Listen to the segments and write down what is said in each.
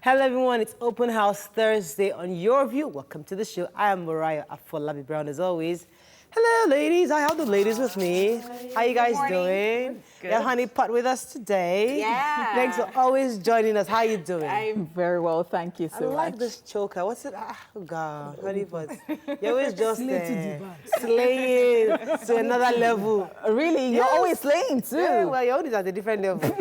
Hello everyone, it's Open House Thursday on Your View. Welcome to the show. I am Mariah Afolabi Brown as always. Hello ladies, I have the ladies with me. How you guys doing? Good. Yeah, honey pot with us today. Yeah. Thanks for always joining us. How you doing? I'm very well, thank you so much. I like this choker. What's it? Oh God, honey pot. You're always just slaying to another level. Really? Yes. You're always slaying too. Yeah, well, you're always at a different level.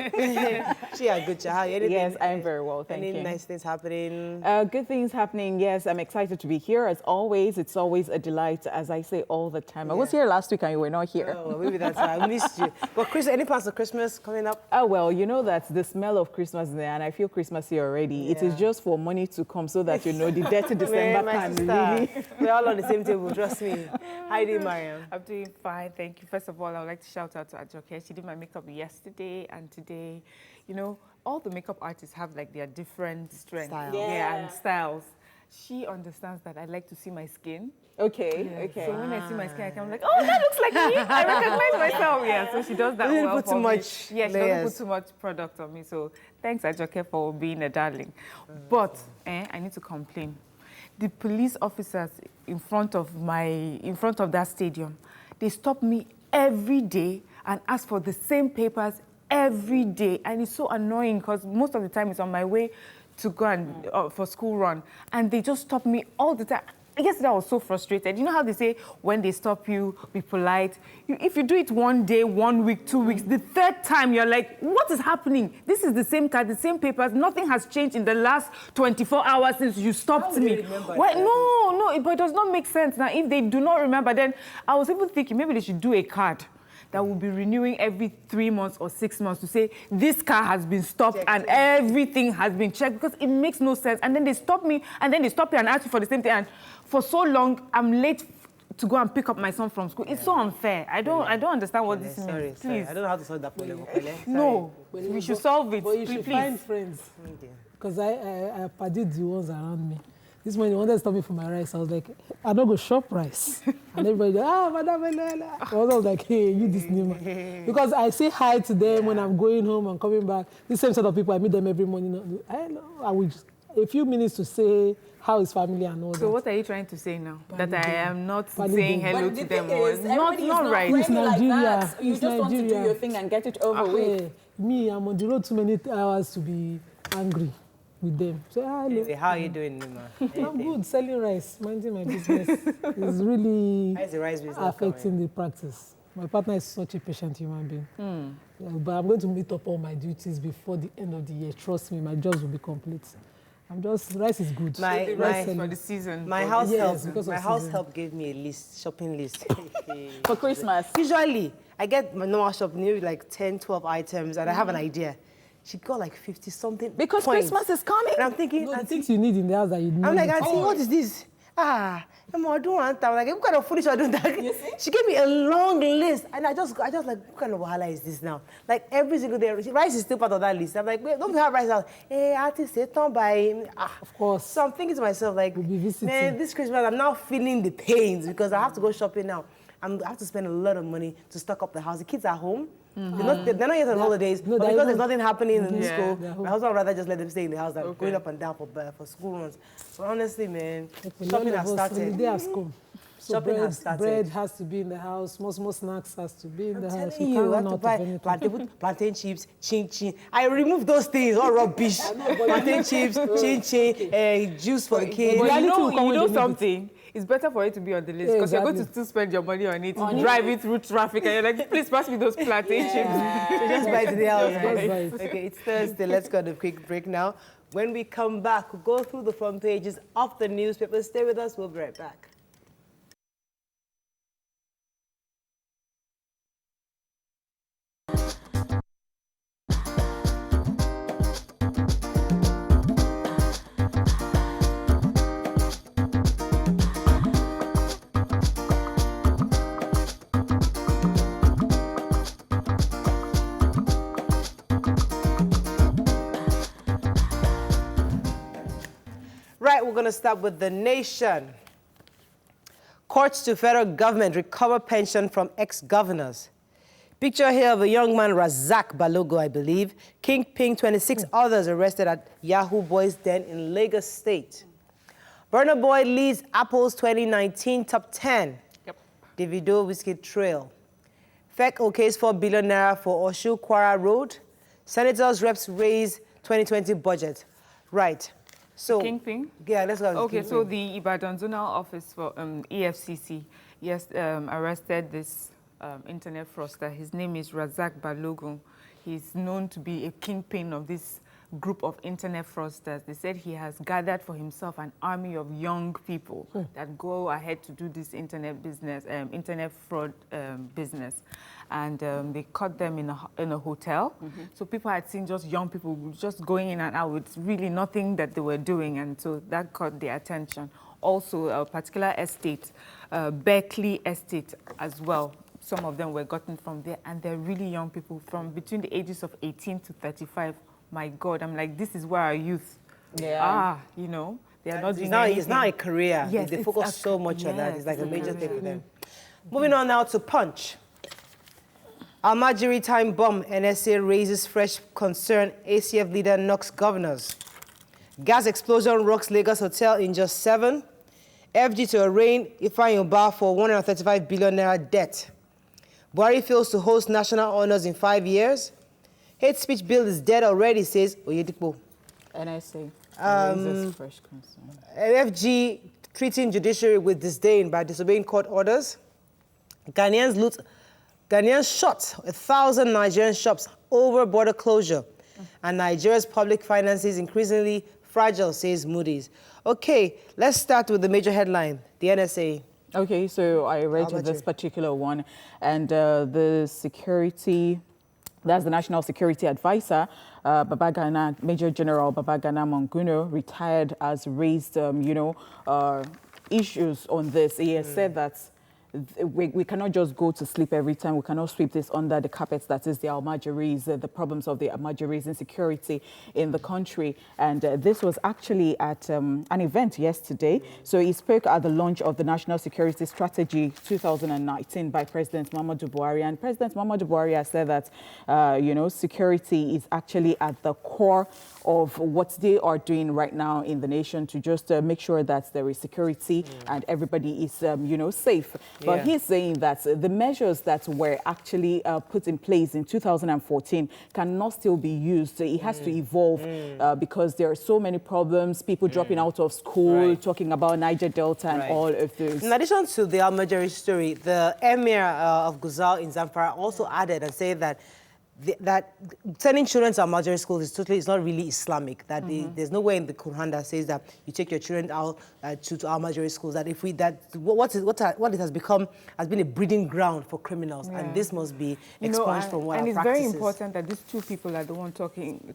She a good child. Yes, I'm very well, thank you. Any nice things happening? Good things happening, yes. I'm excited to be here as always. It's always a delight, as I say all the time. I was here last week and you were not here. Oh, well, maybe that's why I missed you. But Christmas, any plans for Christmas coming up? Oh, well, you know that the smell of Christmas is there, and I feel Christmas here already. Yeah. It is just for money to come so that, you know, the dirty December can really... We're all on the same table, trust me. How are you doing, Mariam? I'm doing fine, thank you. First of all, I would like to shout out to Ajoke. She did my makeup yesterday and today. You know, all the makeup artists have like their different strengths. And styles. She understands that I like to see my skin. Okay, okay. So when I see my skin, I'm like, oh, that looks like me. I recognize myself. Yeah, so she does that well put for too me. much Yeah, she layers. doesn't put too much product on me. So thanks, Ajoke, for being a darling. But I need to complain. The police officers in front of that stadium, they stop me every day and ask for the same papers every day. And it's so annoying because most of the time it's on my way to go and for school run. And they just stop me all the time. Yesterday I was so frustrated. You know how they say when they stop you, be polite? If you do it one day, 1 week, 2 weeks, the third time you're like, what is happening? This is the same card, the same papers. Nothing has changed in the last 24 hours since you stopped me. Well, no, but it does not make sense. Now, if they do not remember, then I was even thinking maybe they should do a card that will be renewing every 3 months or 6 months to say this car has been stopped and everything has been checked, because it makes no sense. And then they stop me and then they stop you and ask you for the same thing. And for so long, I'm late to go and pick up my son from school. It's so unfair. I don't understand what this means. Please. I don't know how to solve that problem. No, we should solve it. But you should find friends. Because I pardoned the ones around me. This morning, when they stopped me for my rice, I was like, I don't go shop rice. And everybody, madam, I was like, hey, you this new man. Because I say hi to them when I'm going home and coming back. The same set of people, I meet them every morning. I will just, a few minutes to say how is family and all that. So what are you trying to say now? That I am not saying hello to them? It's not right. It's Nigeria. Like you just want to do your thing and get it over with. Me, I'm on the road too many hours to be angry with them. So, how are you doing, Nima? I'm good, selling rice, minding my business. It's really affecting the practice. My partner is such a patient human being. But I'm going to meet up all my duties before the end of the year. Trust me, my jobs will be complete. Rice is good. Rice for the season. My house help gave me a list, shopping list. For Christmas. Usually, I get my normal shop, maybe like 10, 12 items, and I have an idea. She got like 50-something Because points. Christmas is coming. And I'm thinking... the things you need in the house that you need. I'm like, Auntie, what is this? I don't want that. I'm like, what kind of food should I do that? She gave me a long list. And I just like, what kind of wahala is this now? Like every single day, rice is still part of that list. I'm like, wait, don't we have rice out? Hey, Auntie, sit down by... Of course. So I'm thinking to myself, like, we'll be visiting. Man, this Christmas, I'm now feeling the pains because I have to go shopping now. I have to spend a lot of money to stock up the house. The kids are home. They're not yet on holidays, but because there's nothing happening in school, my husband would rather just let them stay in the house than going up and down for school runs. But honestly, man, shopping has started. The day has come. So shopping has started. Bread has to be in the house. More snacks has to be in the house. You can't run out of anything. Plantain chips, chin. I removed those things, all rubbish. Plantain chips, chin, juice for the kids. But you know something? It's better for it to be on the list because you're going to still spend your money on it, drive it through traffic, and you're like, please pass me those plantain chips. So just buy it to the house. Okay, it's Thursday. Let's go to a quick break now. When we come back, we'll go through the front pages of the newspapers. Stay with us. We'll be right back. Right, we're going to start with The Nation. Courts to federal government recover pension from ex-governors. Picture here of a young man, Razak Balogo, I believe. Kingpin, 26 others arrested at Yahoo Boys Den in Lagos State. Burna Boy leads Apple's 2019 top 10. Yep. Davido Wizkid Trail. FEC okays 4 billion naira for Oshu Kwara Road. Senators reps raise 2020 budget. Right. So Kingpin? Yeah, let's go. Okay, so the Ibadan Zonal Office for EFCC, yes, arrested this internet fraudster. His name is Razak Balogun. He's known to be a kingpin of this group of internet fraudsters. They said he has gathered for himself an army of young people that go ahead to do this internet business, internet fraud business. And they caught them in a hotel. So people had seen just young people just going in and out with really nothing that they were doing. And so that caught their attention. Also, a particular estate, Berkeley Estate as well. Some of them were gotten from there. And they're really young people from between the ages of 18 to 35. My God, I'm like, this is where our youth are, you know. They are not doing anything. It's not a career. Yes, they focus so much on that. It's like a major thing for them. Moving on now to Punch. Almajiri time bomb. NSA raises fresh concern. ACF leader knocks governors. Gas explosion rocks Lagos hotel in just 7. FG to arraign Ifeanyi Ubah for 135 billion naira debt. Buhari fails to host national honors in 5 years. Hate speech bill is dead already, says Oyedipo. NSA raises fresh concern. FG treating judiciary with disdain by disobeying court orders. Ghanaians shot 1,000 Nigerian shops over border closure. And Nigeria's public finances increasingly fragile, says Moody's. Okay, let's start with the major headline, the NSA. Okay, so I read this particular one, and the security, that's the National Security Advisor, Babagana, Major General Babagana Monguno, retired, has raised, issues on this. He has said that we cannot just go to sleep every time. We cannot sweep this under the carpet. That is the Almajiris, the problems of the Almajiris insecurity in the country. And this was actually at an event yesterday. So he spoke at the launch of the National Security Strategy 2019 by President Muhammadu Buhari. And President Muhammadu Buhari has said that, security is actually at the core of what they are doing right now in the nation to just make sure that there is security and everybody is, safe. But he's saying that the measures that were actually put in place in 2014 cannot still be used. It has to evolve because there are so many problems, people dropping out of school, talking about Niger Delta and all of those. In addition to the Almajiri story, the Emir of Guzau in Zamfara also added and said that that sending children to Almajiri schools is not really Islamic. That there's nowhere in the Quran that says that you take your children out to Almajiri schools. That what it has become has been a breeding ground for criminals, and this must be expunged from what our practices. And it's very important that these two people are the one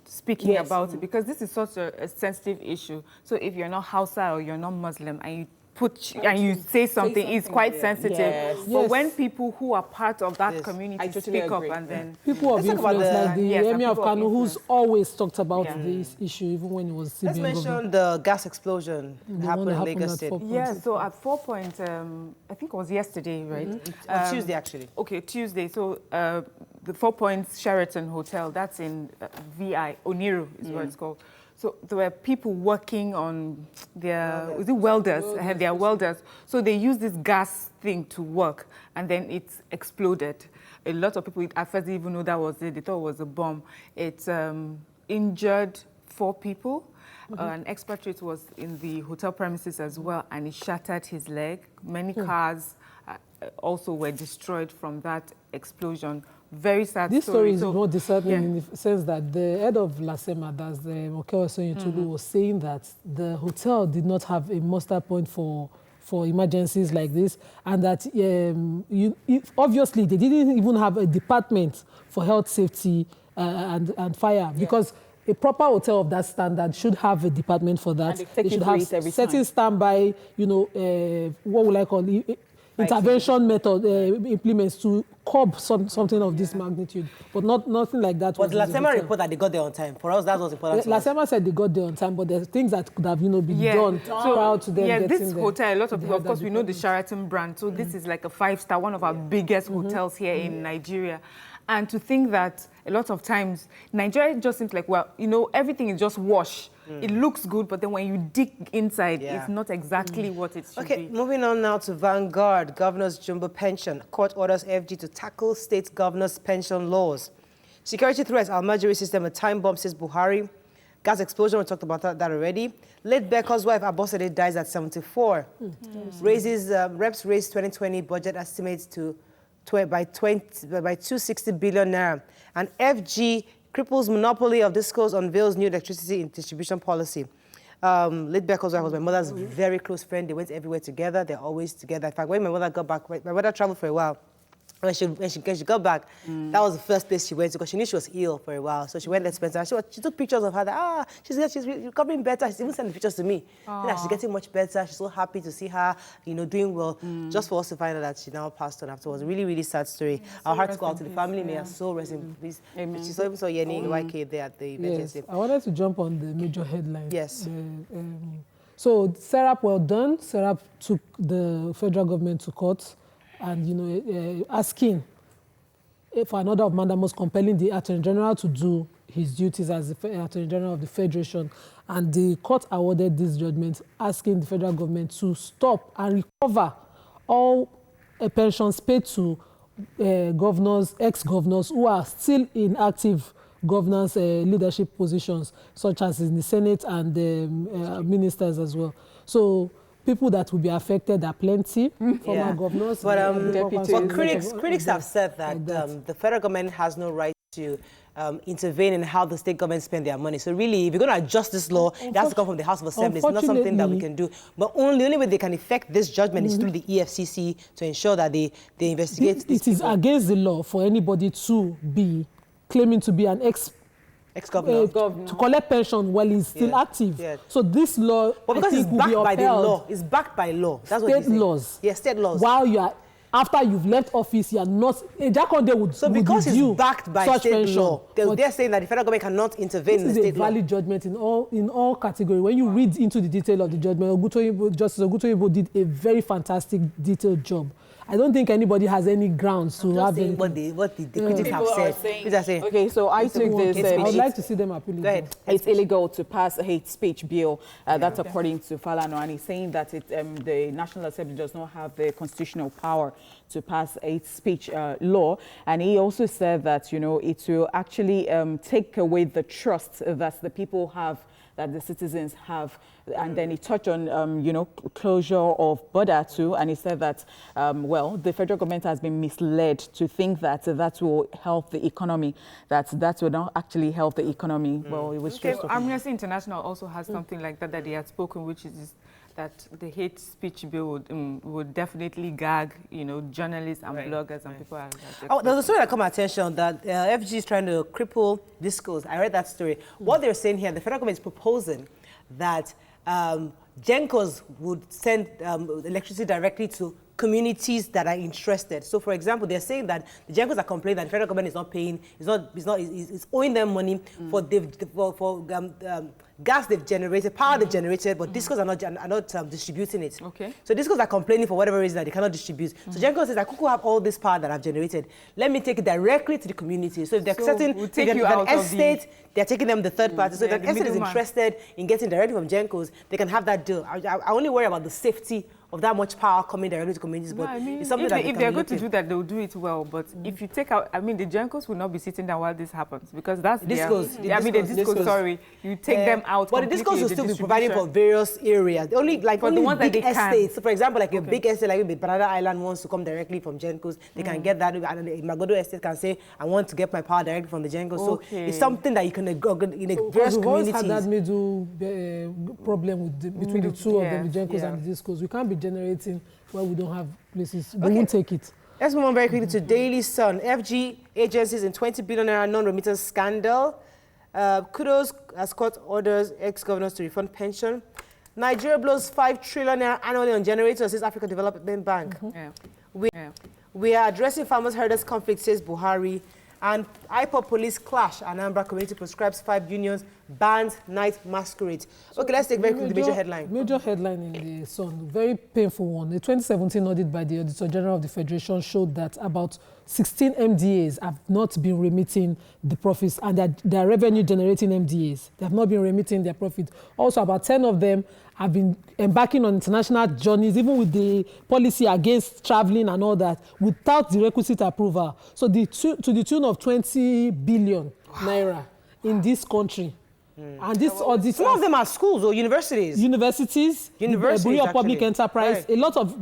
speaking about it, because this is such a sensitive issue. So if you're not Hausa or you're not Muslim and you you say something, it's quite sensitive. But when people who are part of that community speak up, and then people of influence like the Emir of Kano, who's always talked about this issue, even when it was CBN. Let's mention the gas explosion that happened in Lagos State. So at 4 point, I think it was yesterday, right? On Tuesday, actually. Okay, Tuesday. So the 4 Points Sheraton Hotel, that's in VI, Oniru is what it's called. So there were people working on their, welders? They are welders. So they used this gas thing to work, and then it exploded. A lot of people at first didn't even know that was it. They thought it was a bomb. It injured 4 people. An expatriate was in the hotel premises as well, and it shattered his leg. Many cars also were destroyed from that explosion. Very sad This story is so, more disheartening in the sense that the head of Lasema, that's the Mokewa Sonyitulu, was saying that the hotel did not have a muster point for emergencies like this, and that obviously they didn't even have a department for health safety and fire, because a proper hotel of that standard should have a department for that. And they should have certain standby, what would I call it? Intervention method implements to curb something of this magnitude, but nothing like that. But Lasema report that they got there on time. For us, that was important. Lasema said they got there on time, but there's things that could have, been done prior to them getting this hotel, a lot of people, of course, we know the Sheraton brand, so this is like a 5-star, one of our biggest hotels here in Nigeria. And to think that a lot of times, Nigeria just seems like, well, you know, everything is just wash. It looks good, but then when you dig inside, it's not exactly what it should be. Okay, moving on now to Vanguard, Governor's Jumbo Pension. Court orders FG to tackle state governors' pension laws. Security threats, Almajiri system, a time bomb, says Buhari. Gas explosion, we talked about that already. Late Becker's wife, Abosede, dies at 74. Reps raised 2020 budget estimates to by 260 billion naira. And FG cripples monopoly of discourse, unveils new electricity in distribution policy. Late Becker's wife was my mother's very close friend. They went everywhere together. They're always together. In fact, when my mother got back, my mother traveled for a while. When she got back, that was the first place she went to because she knew she was ill for a while. So she went there to spend time. She took pictures of her that, she's recovering better. She even sent the pictures to me. That she's getting much better. She's so happy to see her, you know, doing well. Just for us to find out that she now passed on afterwards. Really, really sad story. Our hearts go out to the family. May her soul rest in peace. She saw Yeni YK there at the emergency. Yes, I wanted to jump on the major headline. Yes. So Serap, well done. Serap took the federal government to court and, you know, asking for an order of mandamus compelling the Attorney General to do his duties as the Attorney General of the Federation. And the court awarded this judgment, asking the federal government to stop and recover all pensions paid to governors, ex-governors who are still in active governance leadership positions, such as in the Senate and ministers as well. So people that will be affected are plenty, former governors, deputies. But critics have said that the federal government has no right to intervene in how the state government spend their money. So really, if you're going to adjust this law, it has to come from the House of Assembly. It's not something that we can do. But the only way they can effect this judgment is through the EFCC to ensure that they investigate this. It is against the law for anybody to be claiming to be an ex-governor to collect pension while he's still active. So this law, but because it's backed by the law, it's backed by law. That's state laws. Yes, state laws. While you are, after you've left office, you are not. Jaconde would so because would it's backed by such state pension. law, they're saying that the federal government cannot intervene in the state law. This is a valid judgment in all categories. When you read into the detail of the judgment, Justice Ogutoyibo did a very fantastic detailed job. I don't think anybody has any grounds to have any. What the critics have said. Okay, so I took this. I would like to see them appealing. Go ahead. It's illegal to pass a hate speech bill. That's according to Falano, and he's saying that the National Assembly does not have the constitutional power to pass a hate speech law. And he also said that, you know, it will actually take away the trust that the people have, that the citizens have. And then he touched on, you know, closure of border too. And he said that, well, the federal government has been misled to think that that will help the economy, that will not actually help the economy. Well, it was just... Amnesty International also has something like that they had spoken, which is that the hate speech bill would definitely gag, you know, journalists and bloggers and people. There's a story that caught my attention that FG is trying to cripple discourse. I read that story. What they're saying here, the federal government is proposing that GENCOs would send electricity directly to communities that are interested. So, for example, they're saying that the GENCOs are complaining that the federal government is not paying, is owing them money for gas they've generated, power they've generated, but discos are not distributing it. Okay. So discos are complaining for whatever reason that they cannot distribute. So GENCO says, I could have all this power that I've generated. Let me take it directly to the community. So if they're an estate, they're taking them the third party. So if an estate is interested in getting directly from GENCOs, they can have that deal. I only worry about the safety of that much power coming directly to communities, but I mean, it's something that if they're going to do that, they'll do it well. But if you take out, I mean, the GENCOs will not be sitting down while this happens because that's the discos. Sorry, you take them out. But the discos will still be providing for various areas. Only the ones big estates. So for example, like a big estate, like the Banana Island wants to come directly from GENCOs, they can get that. And the Magodo estate can say, I want to get my power directly from the GENCOs. So it's something that you can in various communities. We've always had that middle problem between the two of them, the GENCOs and the discos. We can't be generating where we don't have places. We won't take it. Let's move on very quickly to Daily Sun. FG agencies in 20 billion naira non-remittance scandal. Kudos as court orders ex-governors to refund pension. Nigeria blows 5 trillion naira annually on generators, says African Development Bank. We are addressing farmers' herders conflict, says Buhari. And IPOB police clash. Anambra community proscribes 5 unions bans night masquerades. Okay, let's take very quickly the major headline. Major headline in the Sun, very painful one. The 2017 audit by the Auditor General of the Federation showed that about 16 MDAs have not been remitting the profits, and they are revenue-generating MDAs. They have not been remitting their profit. Also, about 10 of them have been embarking on international journeys, even with the policy against traveling and all that, without the requisite approval. So to the tune of 20 billion naira in this country. And this audit... Some of them are schools or universities. Universities, Bureau of Public Enterprise, right. A lot of...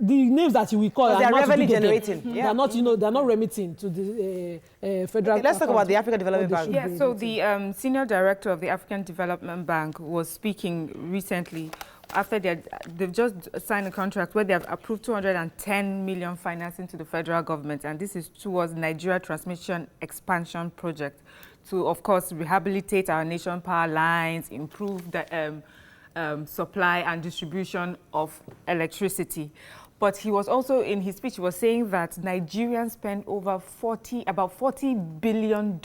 the names that you will call are not revenue generating. Yeah. They are not, they are not remitting to the federal. Okay, let's talk about the African Development Bank. Yeah, so the senior director of the African Development Bank was speaking recently after they've just signed a contract where they have approved 210 million financing to the federal government, and this is towards Nigeria Transmission Expansion Project to, of course, rehabilitate our nation power lines, improve the supply and distribution of electricity. But he was also, in his speech, he was saying that Nigerians spend over about $40 billion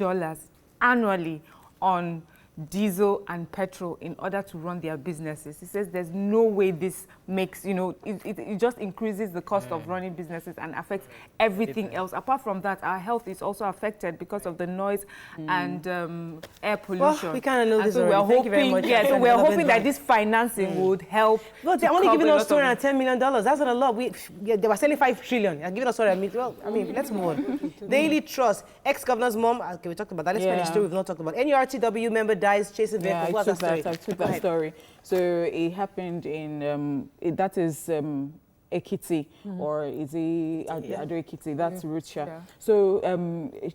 annually on diesel and petrol in order to run their businesses. He says there's no way this makes, it just increases the cost of running businesses and affects everything else. Apart from that, our health is also affected because of the noise and air pollution. Well, we kind of know this so already. we're hoping, so we're hoping that this financing would help. But they're only giving us $210 million. That's not a lot. They were selling $5 trillion. They're giving us let's move on. Daily Trust, ex-governor's mom. Okay, we talked about that. Let's finish the story we've not talked about. NURTW member dies chasing vehicles. I took that story. So it happened in, that is Ekiti, or is it Ado Ekiti? That's Rutsha. Yeah. So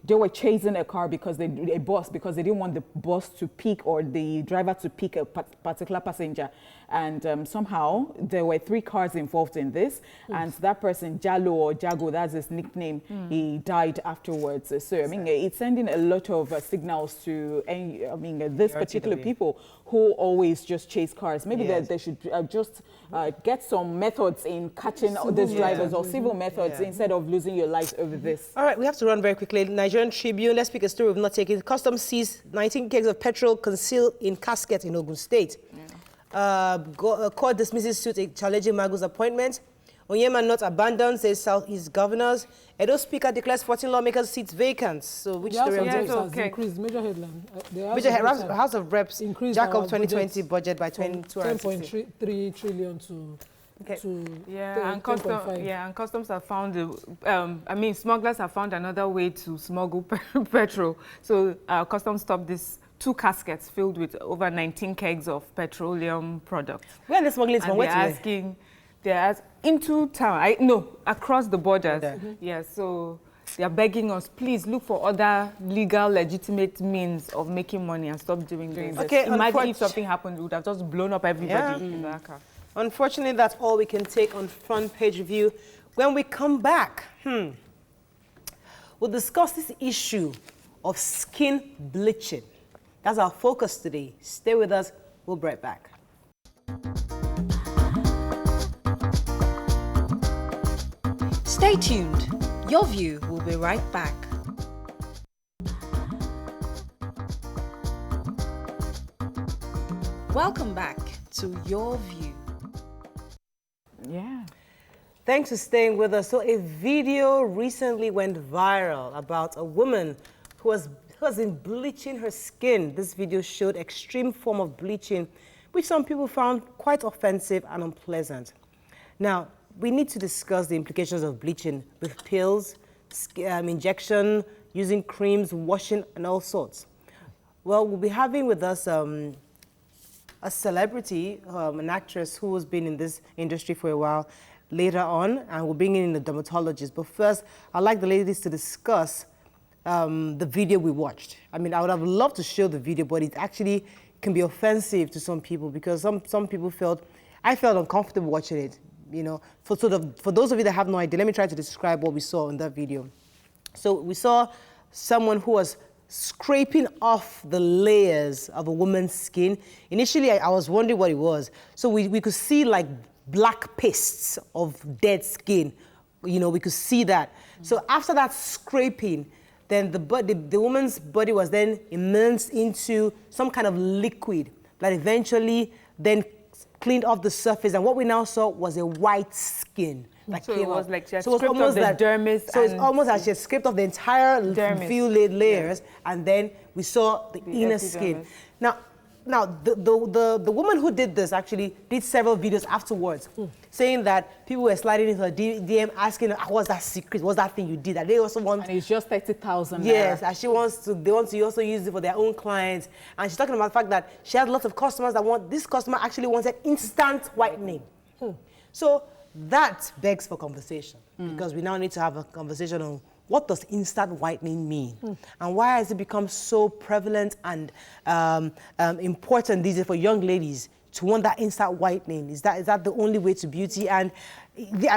they were chasing a car because a bus, because they didn't want the bus to pick or the driver to pick a particular passenger. And somehow there were 3 cars involved in this, and that person, Jalo or Jago, that's his nickname, he died afterwards. So I mean, it's sending a lot of signals to this particular people who always just chase cars. Maybe they should just get some methods in catching these drivers, or civil methods, instead of losing your life over this. All right, we have to run very quickly. Nigerian Tribune, let's pick a story we've not taken. Customs seized 19 kegs of petrol concealed in casket in Ogun State. Court dismisses suit challenging Magu's appointment. Onyema not abandoned, says Southeast governors. Edo Speaker declares 14 lawmakers' seats vacant. So which story has increased? Major headline. House of Reps increased jack up 2020 budget by 10.3 trillion to... and customs have found smugglers have found another way to smuggle petrol. So customs stopped this 2 caskets filled with over 19 kegs of petroleum products. Where are they smuggling from? They're into town. Across the borders. So they're begging us, please look for other legal, legitimate means of making money and stop doing this. Okay, imagine if something happened, we would have just blown up everybody in the car. Unfortunately, that's all we can take on Front Page Review. When we come back, we'll discuss this issue of skin bleaching. That's our focus today. Stay with us. We'll be right back. Stay tuned. Your View will be right back. Welcome back to Your View. Yeah. Thanks for staying with us. So a video recently went viral about a woman who has been bleaching her skin. This video showed extreme form of bleaching, which some people found quite offensive and unpleasant. Now, we need to discuss the implications of bleaching with pills, injection, using creams, washing, and all sorts. Well, we'll be having with us a celebrity, an actress who has been in this industry for a while later on, and we'll bring in the dermatologist. But first, I'd like the ladies to discuss the video we watched. I mean, I would have loved to show the video, but it actually can be offensive to some people because some people I felt uncomfortable watching it. For those of you that have no idea, let me try to describe what we saw in that video. So we saw someone who was scraping off the layers of a woman's skin. Initially, I was wondering what it was. So we could see like black pastes of dead skin. We could see that. So after that scraping, then the woman's body was then immersed into some kind of liquid that eventually then cleaned off the surface. And what we now saw was a white skin. So it was like she had so scraped off the dermis. So it's almost like she had scraped off the entire few layers, and then we saw the inner skin. Now, the woman who did this actually did several videos afterwards, saying that people were sliding into her DM asking her, what's that secret? What's that thing you did? That they also want. And it's just 30,000. Yes, and they want to also use it for their own clients. And she's talking about the fact that she has lots of customers that this customer actually wanted instant whitening. So that begs for conversation, because we now need to have a conversation on what does instant whitening mean? And why has it become so prevalent and important these days for young ladies to want that instant whitening? Is that the only way to beauty? And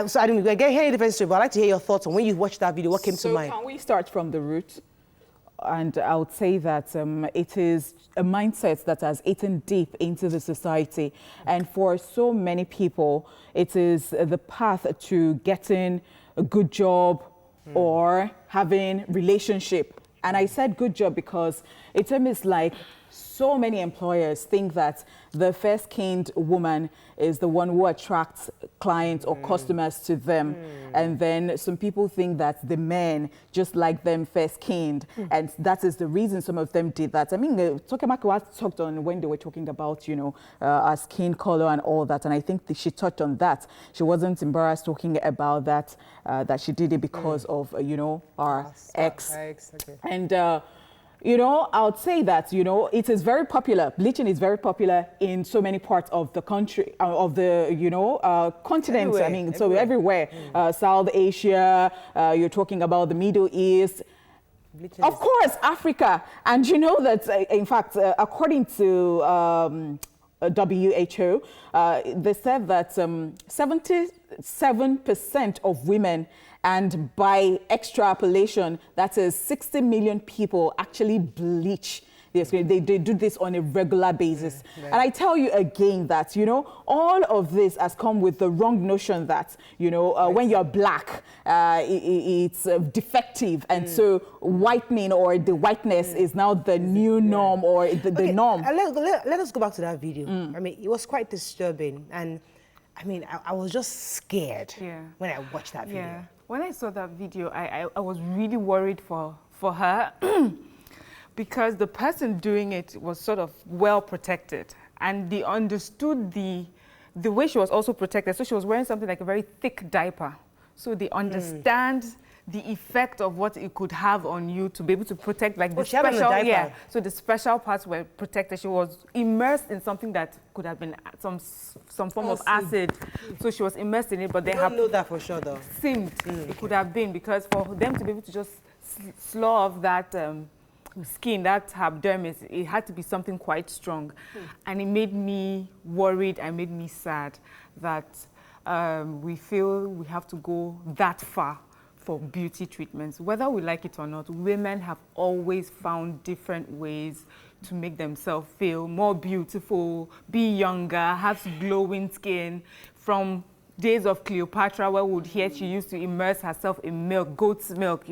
so I don't know, I get hearing different stories, but I'd like to hear your thoughts on when you watched that video, what came to mind? So can we start from the root? And I would say that it is a mindset that has eaten deep into the society. And for so many people, it is the path to getting a good job, or having relationship. And I said good job because it's almost like so many employers think that the fair-skinned woman is the one who attracts clients or customers to them. And then some people think that the men just like them fair-skinned. And that is the reason some of them did that. I mean, Tokemaka talked on when they were talking about, our skin color and all that. And I think she touched on that. She wasn't embarrassed talking about that, that she did it because of, our ex. Okay. And, I would say that, it is very popular. Bleaching is very popular in so many parts of the country, of the, continent. Everywhere, I mean, so everywhere. South Asia, you're talking about the Middle East. Bleaching of course, Africa. And you know that, in fact, according to WHO, they said that 77% of women, and by extrapolation, that is 60 million people actually bleach their skin. They do this on a regular basis. And I tell you again that, all of this has come with the wrong notion that, when you're black, it's defective. And so whitening or the whiteness is now the new norm or the norm. Let us go back to that video. I mean, it was quite disturbing. And I mean, I was just scared when I watched that video. Yeah. When I saw that video, I was really worried for her because the person doing it was sort of well protected, and they understood the way she was also protected. So she was wearing something like a very thick diaper. So they understand the effect of what it could have on you to be able to protect, like the special, so the special parts were protected. She was immersed in something that could have been some form of acid. So she was immersed in it, but they don't know that for sure, though. Seemed it could have been, because for them to be able to just slough off that skin, that dermis, it had to be something quite strong. And it made me worried and made me sad that we feel we have to go that far for beauty treatments. Whether we like it or not, women have always found different ways to make themselves feel more beautiful, be younger, have glowing skin. From days of Cleopatra, where we would hear she used to immerse herself in milk, goat's milk,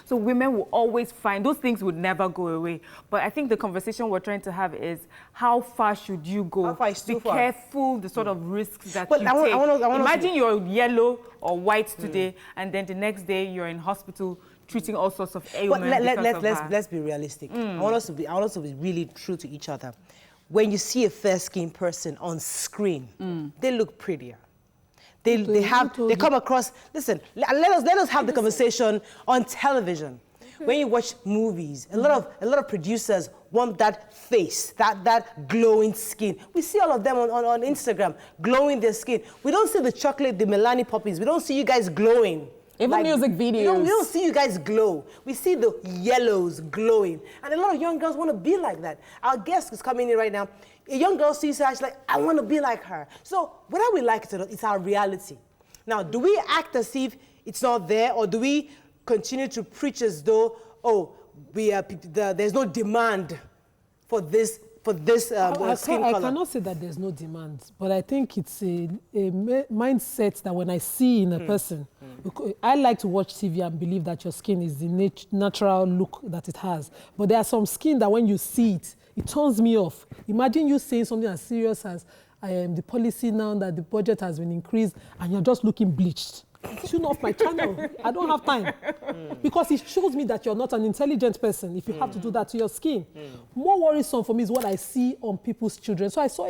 So women will always find, those things would never go away. But I think the conversation we're trying to have is, how far should you go? How far is too Be far? Careful the sort of risks that you take. Imagine you're yellow or white today, and then the next day you're in hospital treating all sorts of ailments. Let's be realistic. I want us to be really true to each other. When you see a fair-skinned person on screen, they look prettier. They come across. Listen, let us have the conversation on television. When you watch movies, a lot of producers want that face, that glowing skin. We see all of them on Instagram glowing their skin. We don't see the chocolate, the Milani poppies. We don't see you guys glowing. Even music videos. We don't see you guys glow. We see the yellows glowing. And a lot of young girls want to be like that. Our guest is coming in right now. A young girl sees her, she's like, I want to be like her. So whether we like it or not, it's our reality. Now, do we act as if it's not there, or do we continue to preach as though, there's no demand for this for this skin color? I cannot say that there's no demand, but I think it's a mindset that when I see in a person, I like to watch TV and believe that your skin is the natural look that it has. But there are some skin that when you see it, it turns me off. Imagine you saying something as serious as the policy now that the budget has been increased and you're just looking bleached. Tune off my channel. I don't have time. Because it shows me that you're not an intelligent person if you have to do that to your skin. More worrisome for me is what I see on people's children. So I saw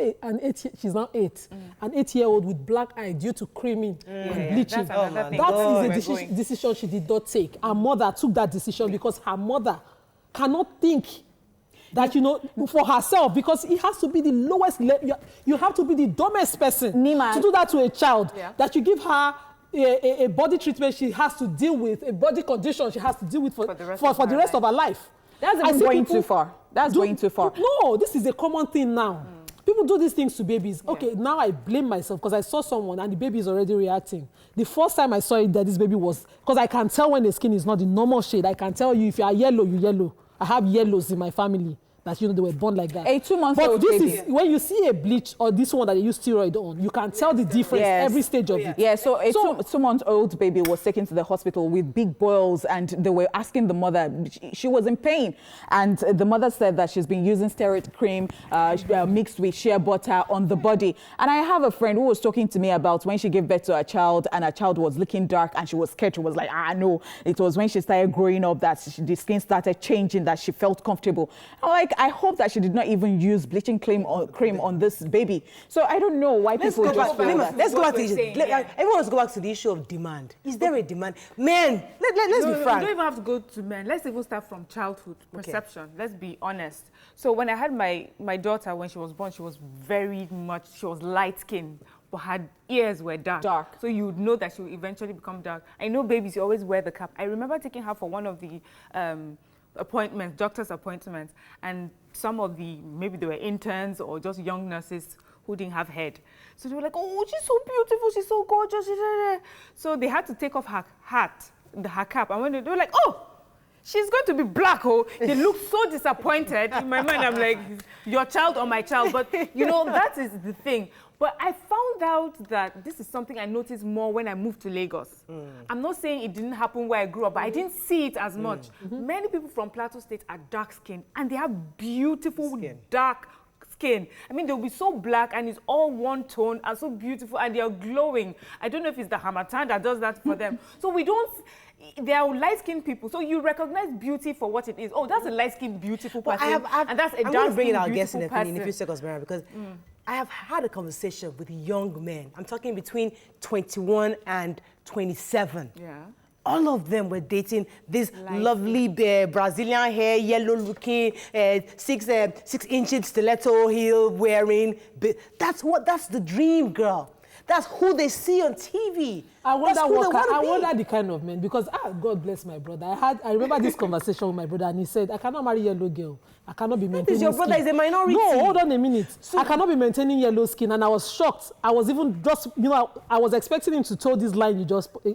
she's now 8, an 8-year-old with black eye due to creaming and bleaching. That is a decision she did not take. Her mother took that decision because her mother cannot think that, for herself, because it has to be the lowest level. You have to be the dumbest person to do that to a child, that you give her a body treatment she has to deal with, a body condition she has to deal with for the rest of her life. That's going too far. That's going too far. No, this is a common thing now. People do these things to babies. Okay, now I blame myself because I saw someone and the baby is already reacting. The first time I saw it that this baby was, because I can tell when the skin is not the normal shade. I can tell you if you are yellow, you're yellow. I have yellows in my family. That they were born like that. A 2-month-old baby. But this is when you see a bleach or this one that they use steroid on, you can tell the difference every stage of it. Yeah, so a 2-month-old baby was taken to the hospital with big boils, and they were asking the mother. She was in pain, and the mother said that she's been using steroid cream mixed with shea butter on the body. And I have a friend who was talking to me about when she gave birth to a child, and her child was looking dark, and she was scared. She was like, no. It was when she started growing up that the skin started changing, that she felt comfortable. I'm like, I hope that she did not even use bleaching cream on this baby. So I don't know why people just feel that. Let's go back to the issue. Everyone wants to go back to the issue of demand. Is there a demand? Men, let's be frank. We don't even have to go to men. Let's even start from childhood perception. Let's be honest. So when I had my daughter, when she was born, she was light-skinned, but her ears were dark. So you would know that she would eventually become dark. I know babies, you always wear the cap. I remember taking her for one of the doctor's appointments, and some of maybe they were interns or just young nurses who didn't have head. So they were like, oh, she's so beautiful, she's so gorgeous. So they had to take off her hat, her cap, and when they were like, oh, she's going to be black. They look so disappointed. In my mind, I'm like, your child or my child. But, that is the thing. But I found out that this is something I noticed more when I moved to Lagos. I'm not saying it didn't happen where I grew up, but I didn't see it as much. Many people from Plateau State are dark-skinned, and they have beautiful, dark skin. I mean, they'll be so black, and it's all one tone, and so beautiful, and they're glowing. I don't know if it's the Hamatan that does that for them. So there are light-skinned people, so you recognize beauty for what it is. Oh, that's a light-skinned, beautiful person, and that's a dark-skinned, beautiful person. In a few seconds, Mara, because I have had a conversation with young men. I'm talking between 21 and 27. Yeah. All of them were dating this lovely Brazilian hair, yellow-looking, 6-inch stiletto heel wearing. That's the dream, girl. That's who they see on TV. I wonder the kind of men, because God bless my brother. I remember this conversation with my brother, and he said, I cannot marry yellow girl. I cannot be maintaining your brother skin. Is a minority. No, hold on a minute. So, I cannot be maintaining yellow skin, and I was shocked. I was even just, I was expecting him to tell this line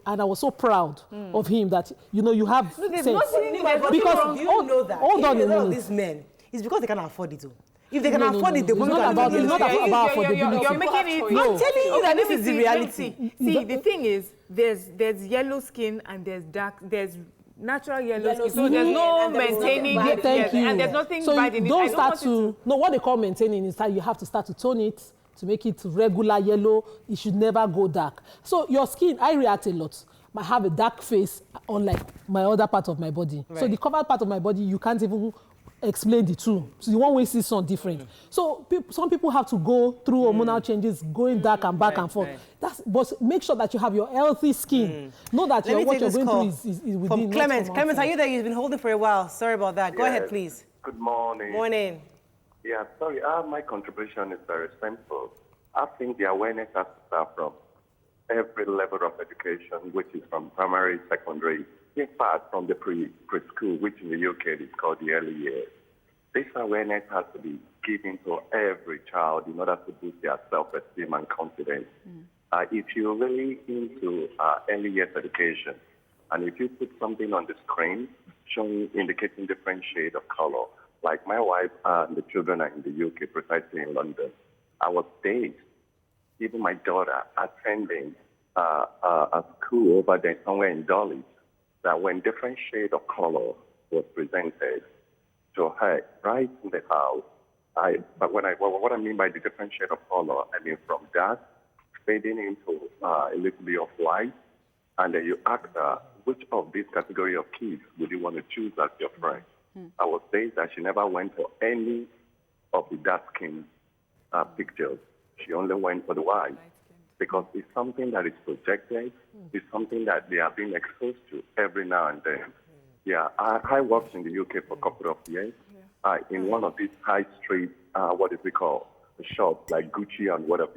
and I was so proud of him that, you have there's sense. nothing wrong. Do you know that? Hold on a minute. These men, it's because they can't afford it. If they can afford it, they will not about it. It's not about affordability. You're making it. I'm telling you that this is the reality. See, the thing is, there's yellow skin and there's natural yellow skin. So there's no maintaining it. And there's nothing bad in it. Don't start to. No, what they call maintaining is that you have to start to tone it to make it regular yellow. It should never go dark. So your skin, I react a lot. I have a dark face, unlike my other part of my body. Right. So the covered part of my body, you can't even explain the two. So the one way sees some different. So some people have to go through hormonal changes, going dark and back and forth. Right. But make sure that you have your healthy skin. Know that what you're going through is within. From Clement. Clement, are you there? You've been holding for a while. Sorry about that. Go ahead, please. Good morning. Morning. Yeah, sorry. My contribution is very simple. I think the awareness has to start from every level of education, which is from primary, secondary, in fact, from the preschool, which in the UK is called the early years. This awareness has to be given to every child in order to boost their self-esteem and confidence. If you're really into early years education, and if you put something on the screen indicating different shade of color, Like my wife and the children are in the UK, precisely in London. I was dazed. Even my daughter attending a school over there somewhere in Dulwich, that when different shade of color was presented to her right in the house, but what I mean by the different shade of color, I mean from dark fading into a little bit of white, and then you ask her, which of these category of kids would you want to choose as your friend? I was saying that she never went for any of the dark skin pictures. She only went for the white because it's something that is projected. It's something that they are being exposed to every now and then. Yeah, I worked in the UK for a couple of years in one of these high street, what is it called, shops like Gucci and whatever.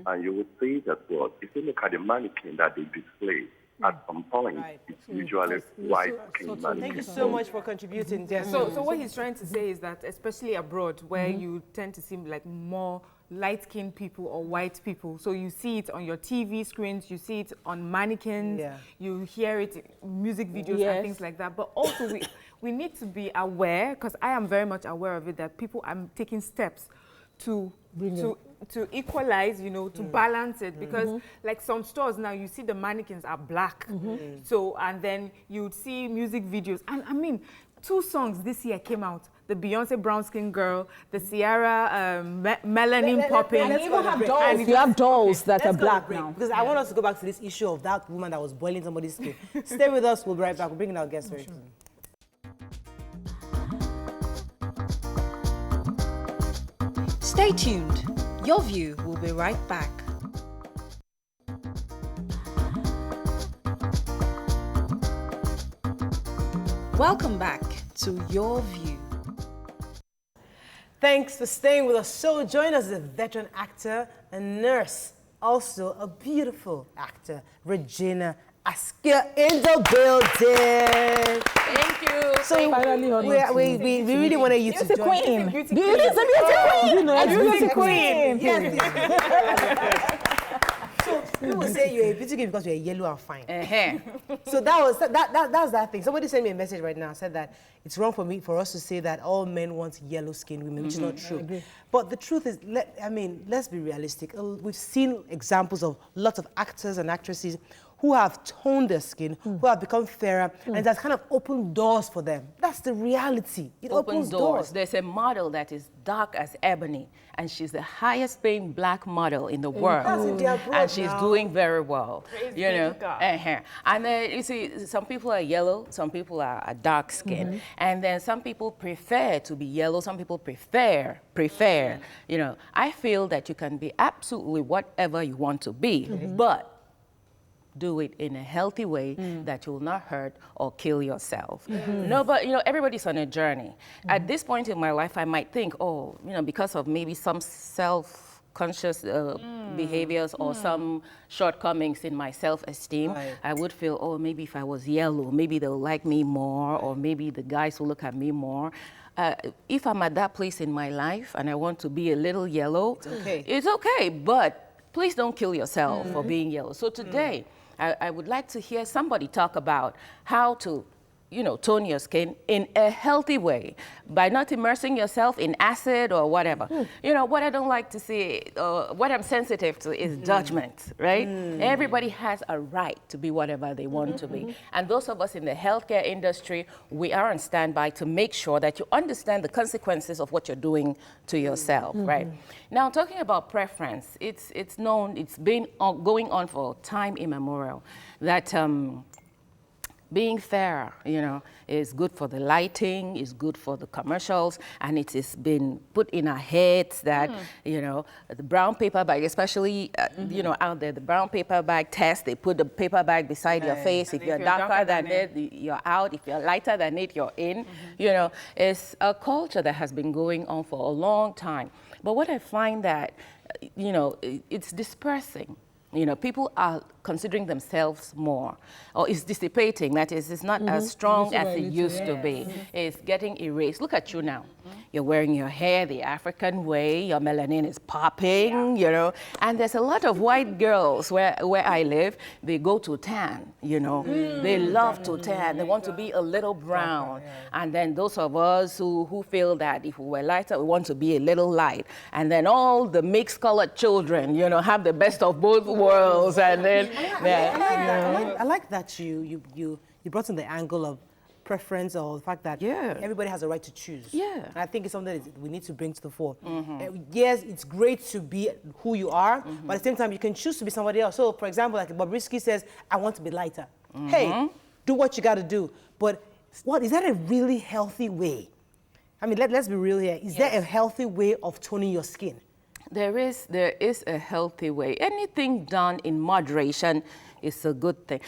And you would see that what, if you look at the mannequin that they display, at some point, it's usually white skin mannequin. Thank you so much for contributing, Jess. So what he's trying to say is that, especially abroad, where you tend to see like more light-skinned people or white people, so you see it on your TV screens, you see it on mannequins, you hear it in music videos and things like that. But also we need to be aware, because I am very much aware of it, that people are taking steps to equalize, you know, to balance it, because like some stores now, you see the mannequins are black. So, and then you'd see music videos. And I mean, 2 songs this year came out. The Beyonce Brown Skin Girl, the Ciara Melanin Popping. And you even have dolls. You have dolls that are black now. Because I want us to go back to this issue of that woman that was boiling somebody's skin. Stay with us. We'll be right back. We're bringing our guests very soon. Stay tuned. Your View will be right back. Welcome back to Your View. Thanks for staying with us. So join us as a veteran actor and nurse, also a beautiful actor, Regina Askia in the building. Thank you. So we really wanted you to join. Queen. Beauty Queen. Yes. So people say you're a beauty queen because you're yellow and fine. So that's that thing. Somebody sent me a message right now, said that it's wrong for us to say that all men want yellow-skinned women, which is not true. But the truth is, let's be realistic. We've seen examples of lots of actors and actresses who have toned their skin, who have become fairer, and that's kind of opened doors for them. That's the reality. It opens doors. There's a model that is dark as ebony, and she's the highest paying black model in the world. And she's doing very well. You know? And then you see, some people are yellow, some people are dark skin. And then some people prefer to be yellow, some people prefer. You know, I feel that you can be absolutely whatever you want to be, but do it in a healthy way that you will not hurt or kill yourself. No, but you know, everybody's on a journey. At this point in my life, I might think, oh, you know, because of maybe some self-conscious behaviors or some shortcomings in my self-esteem, I would feel, oh, maybe if I was yellow, maybe they'll like me more, or maybe the guys will look at me more. If I'm at that place in my life and I want to be a little yellow, it's okay, but please don't kill yourself for being yellow. So today, I would like to hear somebody talk about how to, you know, tone your skin in a healthy way by not immersing yourself in acid or whatever. You know, what I don't like to see, what I'm sensitive to is judgment, right? Everybody has a right to be whatever they want to be. And those of us in the healthcare industry, we are on standby to make sure that you understand the consequences of what you're doing to yourself, right? Now, talking about preference, it's known, it's been going on for time immemorial, that being fair, you know, is good for the lighting, is good for the commercials, and it has been put in our heads that, you know, the brown paper bag, especially, you know, out there, the brown paper bag test, they put the paper bag beside your face. If you're darker than it, you're out. If you're lighter than it, you're in. You know, it's a culture that has been going on for a long time. But what I find that, you know, it's dispersing. You know, people are considering themselves more, or it's dissipating. That is, it's not as strong as it used to be. It's getting erased. Look at you now. you're wearing your hair the African way, your melanin is popping, you know. And there's a lot of white girls where I live, they go to tan, you know. They love to tan. They want to be a little brown. And then those of us who feel that if we were lighter, we want to be a little light. And then all the mixed colored children, you know, have the best of both worlds. And then, I like that you brought in the angle of preference or the fact that everybody has a right to choose. And I think it's something that we need to bring to the fore. Yes, it's great to be who you are, but at the same time, you can choose to be somebody else. So, for example, like Bobrisky says, I want to be lighter. Hey, do what you got to do. But what is that a really healthy way? I mean, let's be real here. Is there a healthy way of toning your skin? There is a healthy way. Anything done in moderation is a good thing.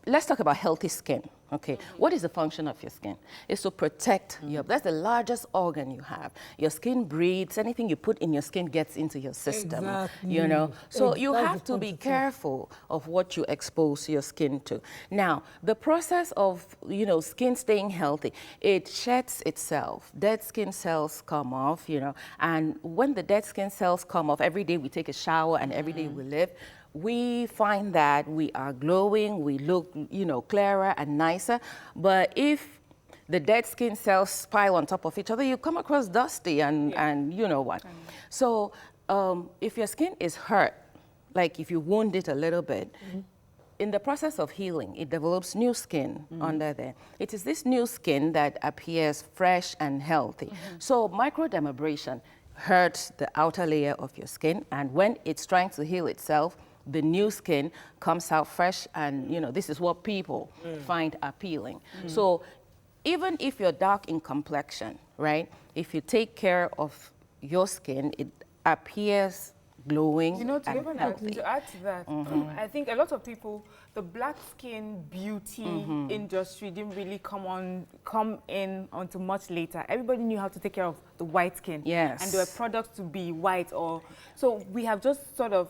Let's talk about healthy skin. Okay, what is the function of your skin? It's to protect that's the largest organ you have. Your skin breathes, anything you put in your skin gets into your system, you know? So you have to be careful of what you expose your skin to. Now, the process of, you know, skin staying healthy, it sheds itself. Dead skin cells come off, you know, and when the dead skin cells come off, every day we take a shower and every day we live, we find that we are glowing, we look, you know, clearer and nicer. But if the dead skin cells pile on top of each other, you come across dusty and you know what. So if your skin is hurt, like if you wound it a little bit, in the process of healing, it develops new skin under there. It is this new skin that appears fresh and healthy. So microdermabrasion hurts the outer layer of your skin, and when it's trying to heal itself, the new skin comes out fresh, and you know, this is what people find appealing. So even if you're dark in complexion, right, if you take care of your skin, it appears glowing, you know, to and healthy. To add to that, I think a lot of people, the black skin beauty industry didn't really come in until much later. Everybody knew how to take care of the white skin. Yes. And there were products to be white, or so we have just sort of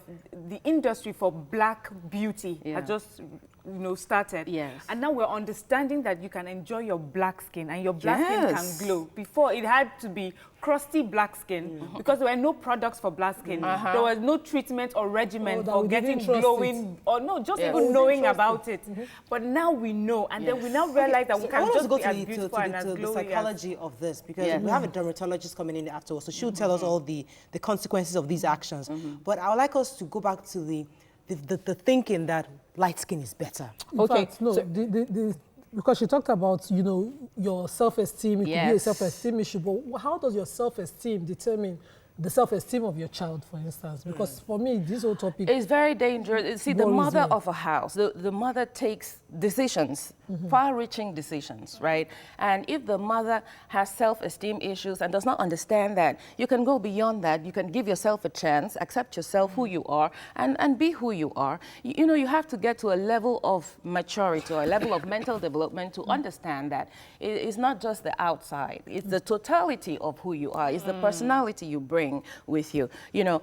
the industry for black beauty has just, you know, started. Yes. And now we're understanding that you can enjoy your black skin and your black skin can glow. Before, it had to be crusty black skin because there were no products for black skin. There was no treatment or regimen for getting glowing, or no, just even knowing about it. But now we know, and then we now realize that we can just be as beautiful and as glowing. The psychology of this, because we have a dermatologist coming in afterwards, so she'll tell us all the consequences of these actions. But I would like us to go back to the thinking that light skin is better. In fact, no, because she talked about, you know, your self-esteem, it could be a self-esteem issue, but how does your self-esteem determine the self-esteem of your child, for instance? Because for me, this whole topic is very dangerous. See, the mother of a house, the mother takes decisions, far-reaching decisions, right? And if the mother has self-esteem issues and does not understand that, you can go beyond that. You can give yourself a chance, accept yourself, who you are, and be who you are. You know, you have to get to a level of maturity or a level of mental development to understand that it's not just the outside. It's the totality of who you are. It's the personality you bring with you. You know,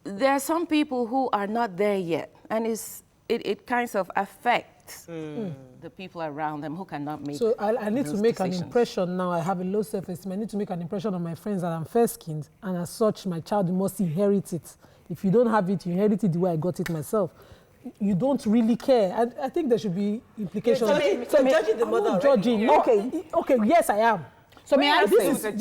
there are some people who are not there yet, and it kind of affects the people around them who cannot make. So I need to make decisions. an impression now. I have a low self-esteem. I need to make an impression on my friends that I'm fair-skinned, and as such, my child must inherit it. If you don't have it, you inherit it the way I got it myself. You don't really care. And I think there should be implications. So judging the mother. Judging. Okay, yes, I am. So may I say, this is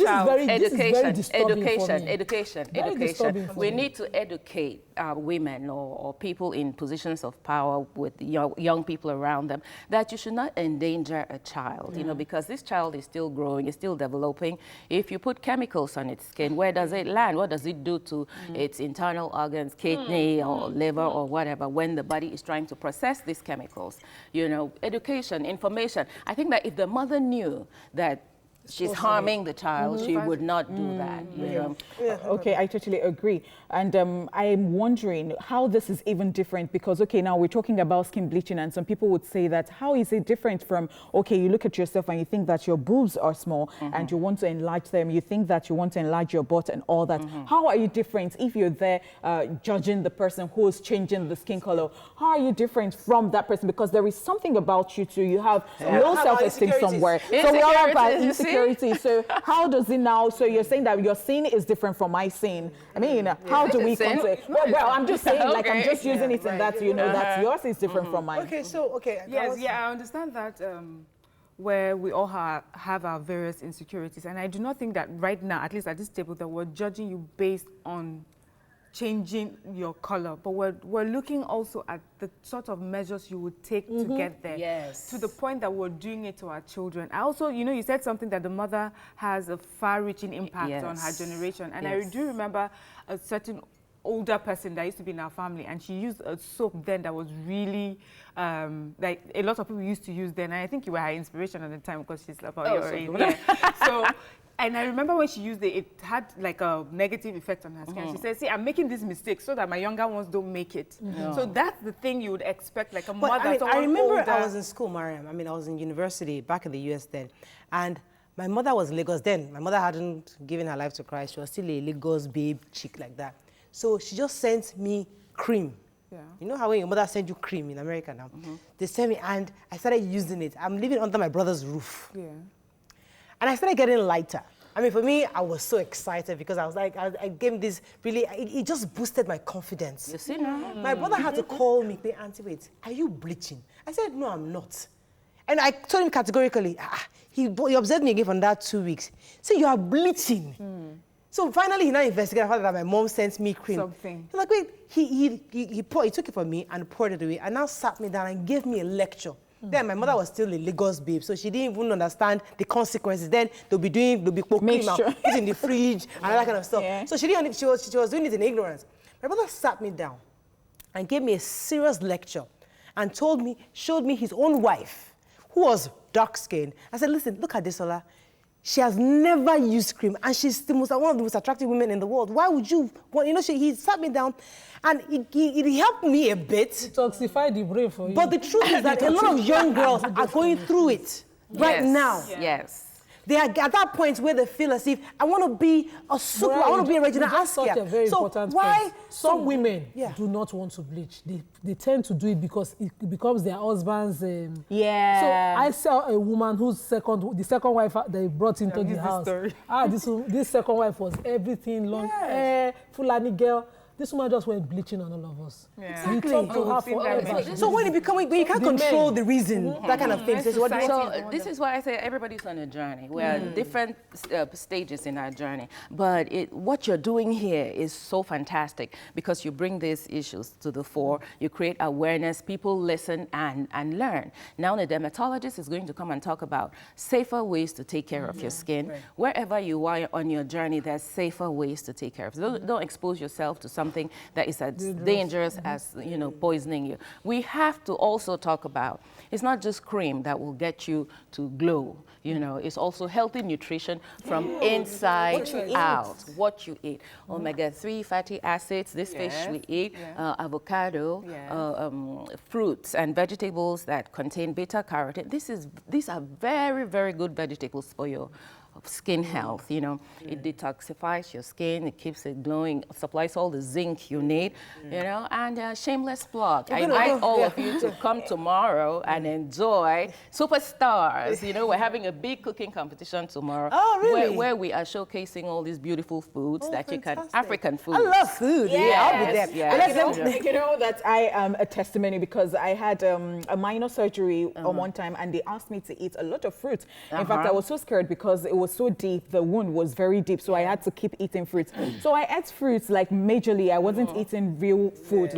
very disturbing for me. Education. We need to educate women or people in positions of power with young people around them that you should not endanger a child, you know, because this child is still growing, is still developing. If you put chemicals on its skin, where does it land? What does it do to its internal organs, kidney or liver or whatever, when the body is trying to process these chemicals? You know, education, information. I think that if the mother knew that she's harming the child, she would not do that, you know. Okay, I totally agree. And I'm wondering how this is even different, because, okay, now we're talking about skin bleaching, and some people would say that, how is it different from, okay, you look at yourself and you think that your boobs are small and you want to enlarge them, you think that you want to enlarge your butt and all that. How are you different if you're there judging the person who's changing the skin color? How are you different from that person? Because there is something about you too. You have low self-esteem somewhere. So we all have insecurities. insecurity. So how does it now? So you're saying that your sin is different from my sin. I mean, how do we come to? Well, I'm just saying, like, I'm just using it in that, you know, that yours is different from mine. Okay, so, okay. Yes, I understand that where we all have our various insecurities. And I do not think that right now, at least at this table, that we're judging you based on changing your color, but we're looking also at the sort of measures you would take to get there. Yes. To the point that we're doing it to our children. I also, you know, you said something that the mother has a far-reaching impact on her generation. And I do remember a certain older person that used to be in our family, and she used a soap then that was really, like a lot of people used to use then. And I think you were her inspiration at the time because she's about your age. Yeah. So, and I remember when she used it, it had like a negative effect on her skin. She said, see, I'm making this mistake so that my younger ones don't make it. So that's the thing you would expect, like a mother, I remember older. I was in school, Mariam. I mean, I was in university back in the US then. And my mother was in Lagos then. My mother hadn't given her life to Christ. She was still a Lagos babe chick like that. So she just sent me cream. Yeah. You know how when your mother sends you cream in America now? They sent me, and I started using it. I'm living under my brother's roof. Yeah. And I started getting lighter. I mean, for me, I was so excited because I was like, I gave this really, it just boosted my confidence. You see now? My brother had to call me, say, Auntie, wait, are you bleaching? I said, no, I'm not. And I told him categorically, he observed me again for that 2 weeks. So you are bleaching. So finally, he now investigated the fact that my mom sent me cream. Something. He's like, wait, he took it from me and poured it away and now sat me down and gave me a lecture. Then my mother was still a Lagos babe, so she didn't even understand the consequences. Then they'll be putting it in the fridge and all that kind of stuff. Yeah. So she was doing it in ignorance. My brother sat me down and gave me a serious lecture and showed me his own wife, who was dark-skinned. I said, listen, look at this, Ola. She has never used cream, and she's one of the most attractive women in the world. Why would you? Well, you know, he sat me down, and it helped me a bit. Detoxify the brain for you. But the truth is that a lot of young girls are going through it right now. Yes. They are at that point where they feel as if, I want to be a super, I want to be a Regina Askia. Such a very important why point. Some women do not want to bleach. They tend to do it because it becomes their husband's... So I saw a woman the second wife they brought into the house. This second wife was everything, long hair, Fulani girl. This woman just went bleaching on all of us. Yeah. Exactly. We talked to her forever. So when you can't control the reason, that kind of thing. So this is why I say everybody's on a journey. We're at different stages in our journey. But what you're doing here is so fantastic because you bring these issues to the fore. You create awareness. People listen and learn. Now the dermatologist is going to come and talk about safer ways to take care of your skin. Right. Wherever you are on your journey, there's safer ways to take care of it. Don't expose yourself to something that is as dangerous as, you know, poisoning you. We have to also talk about, it's not just cream that will get you to glow, you know, it's also healthy nutrition from inside out. What you eat. Omega-3 fatty acids, this fish we eat, avocado, fruits and vegetables that contain beta-carotene. These are very, very good vegetables for your skin health, you know. It detoxifies your skin, it keeps it glowing, supplies all the zinc you need, you know, and shameless plug. I invite all of you to come tomorrow and enjoy Superstars. You know, we're having a big cooking competition tomorrow. Oh, really? Where we are showcasing all these beautiful foods that you can, African foods. I love food. I'll be there. You know that I am a testimony because I had a minor surgery one time and they asked me to eat a lot of fruit. In fact, I was so scared because it was so deep, the wound was very deep, so I had to keep eating fruits. So I ate fruits like majorly. I wasn't eating real food,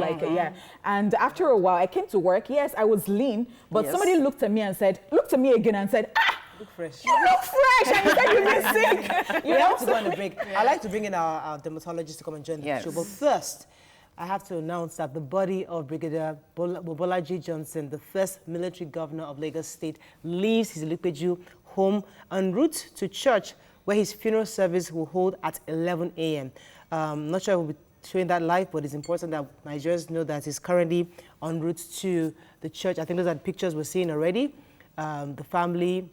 And after a while, I came to work. Yes, I was lean, but somebody looked at me again and said, look fresh. You look fresh, and you said you've been sick. We have to go on a break. I'd like to bring in our dermatologist to come and join the show, but first, I have to announce that the body of Brigadier Bolaji Johnson, the first military governor of Lagos State, leaves his Ilupeju home en route to church, where his funeral service will hold at 11 a.m. Not sure we'll be showing that live, but it's important that Nigerians know that he's currently en route to the church. I think those are the pictures we're seeing already. The family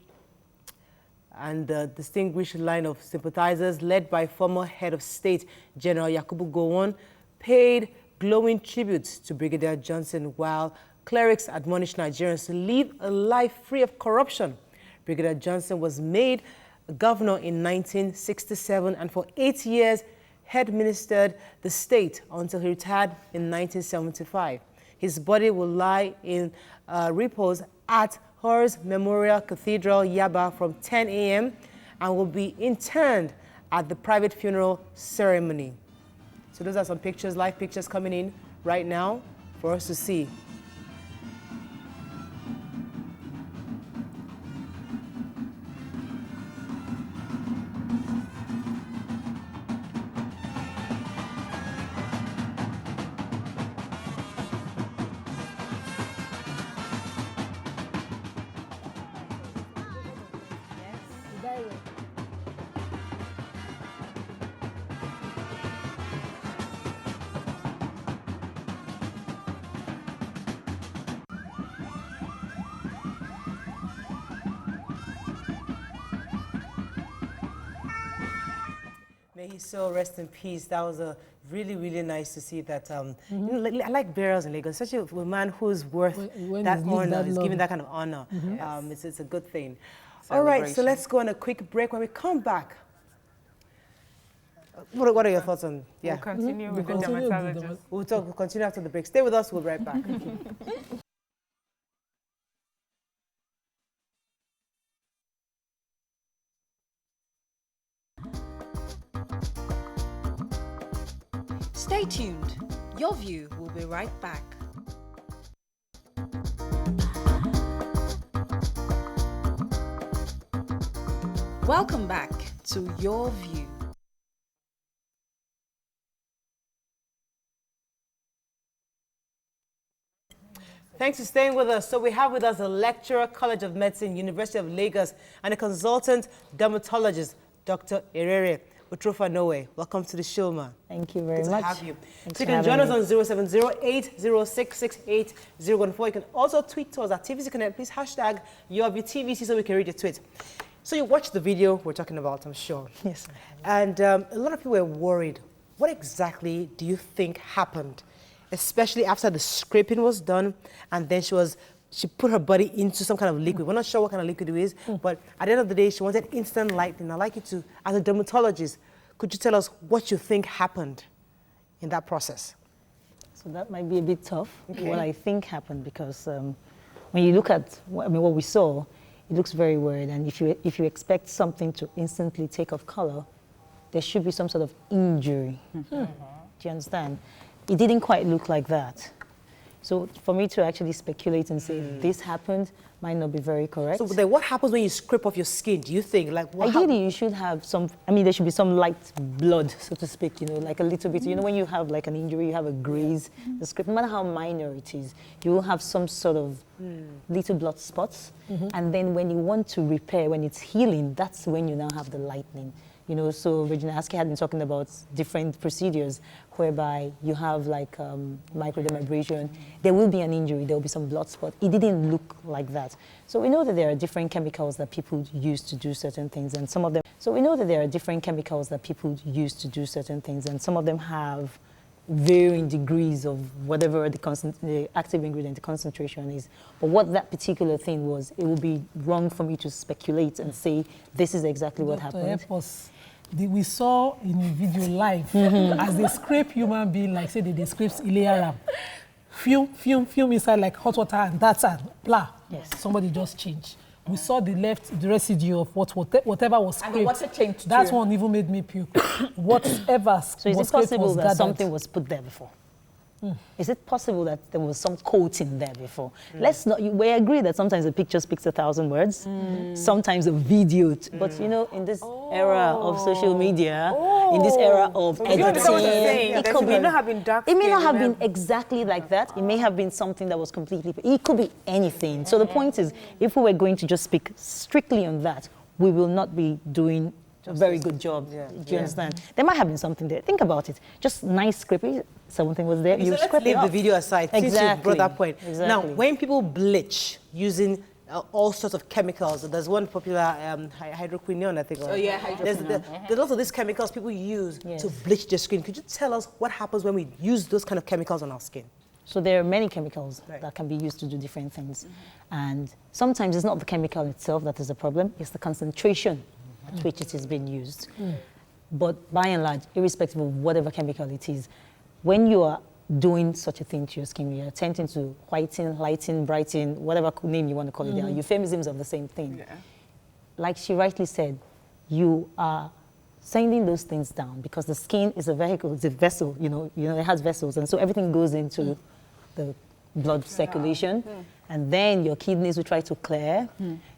and the distinguished line of sympathizers, led by former head of state, General Yakubu Gowon, paid glowing tribute to Brigadier Johnson, while clerics admonished Nigerians to live a life free of corruption. Brigadier Johnson was made a governor in 1967, and for 8 years had administered the state until he retired in 1975. His body will lie in repose at Hors Memorial Cathedral, Yaba, from 10 a.m. and will be interned at the private funeral ceremony. So those are some pictures, live pictures coming in right now for us to see. May he so rest in peace. That was a really, really nice to see that. You know, I like burials in Lagos, especially with a man who's worth that honor, is given that kind of honor. It's a good thing. All right, so let's go on a quick break. When we come back, what are your thoughts on? Yeah, we'll continue with the dermatologist. We'll continue after the break. Stay with us. We'll be right back. Stay tuned. Your View will be right back. Welcome back to Your View. Thanks for staying with us. So we have with us a lecturer, College of Medicine, University of Lagos, and a consultant dermatologist, Dr. Erere Otrofanowei. Welcome to the show, ma. Thank you very Good much. to have you. Thanks So you can join us on 0708066814. You can also tweet to us at TVC Connect. Please hashtag YourViewTVC so we can read your tweet. So you watched the video we're talking about, I'm sure. Yes. And a lot of people were worried. What exactly do you think happened? Especially after the scraping was done and then she put her body into some kind of liquid. We're not sure what kind of liquid it is, but at the end of the day, she wanted instant lightning. I'd like you to, as a dermatologist, could you tell us what you think happened in that process? So that might be a bit tough, what I think happened, because when you look at what we saw, it looks very weird. And if you expect something to instantly take off color, there should be some sort of injury. Do you understand? It didn't quite look like that. So for me to actually speculate and say this happened might not be very correct. So then what happens when you scrape off your skin, do you think? Like, ideally, you should have some, there should be some light blood, so to speak, like a little bit. You know, when you have like an injury, you have a graze, the scrape, no matter how minor it is, you will have some sort of little blood spots. And then when you want to repair, when it's healing, that's when you now have the lightning. So Regina Askia had been talking about different procedures whereby you have like microdermabrasion. There will be an injury, there will be some blood spot. It didn't look like that. So we know that there are different chemicals that people use to do certain things, and some of them. So we know that there are different chemicals that people use to do certain things, and some of them have varying degrees of whatever the active ingredient, the concentration is. But what that particular thing was, it would be wrong for me to speculate and say this is exactly what happened. We saw in the video live as they scrape human being, like say they scrape ilearam, fume inside like hot water, and that's it. Blah. Yes. Somebody just changed. We saw the residue of whatever was scraped. And the water changed That too. one even made me puke. Whatever So is it possible that something was put there before? Is it possible that there was some coating there before? Let's not. We agree that sometimes a picture speaks 1,000 words. Sometimes a video. But in this era of social media, in this era of editing, it may not have been dark. It may not have been exactly like that. It may have been something that was completely. It could be anything. So the point is, if we were going to just speak strictly on that, we will not be doing a very good job. Do you understand? There might have been something there. Think about it. Just nice scraping. Something was there. So let's leave the video aside. Since you brought that point. Exactly. Now, when people bleach using all sorts of chemicals, there's one popular hydroquinone, I think. Oh yeah, hydroquinone. There's also these chemicals people use to bleach their skin. Could you tell us what happens when we use those kind of chemicals on our skin? So there are many chemicals that can be used to do different things. And sometimes it's not the chemical itself that is the problem, it's the concentration at which it is being used. But by and large, irrespective of whatever chemical it is, when you are doing such a thing to your skin, you're attempting to whiten, lighten, brighten, whatever name you want to call it, there are euphemisms of the same thing. Yeah. Like she rightly said, you are sending those things down because the skin is a vehicle, it's a vessel, it has vessels, and so everything goes into the blood circulation, and then your kidneys will try to clear,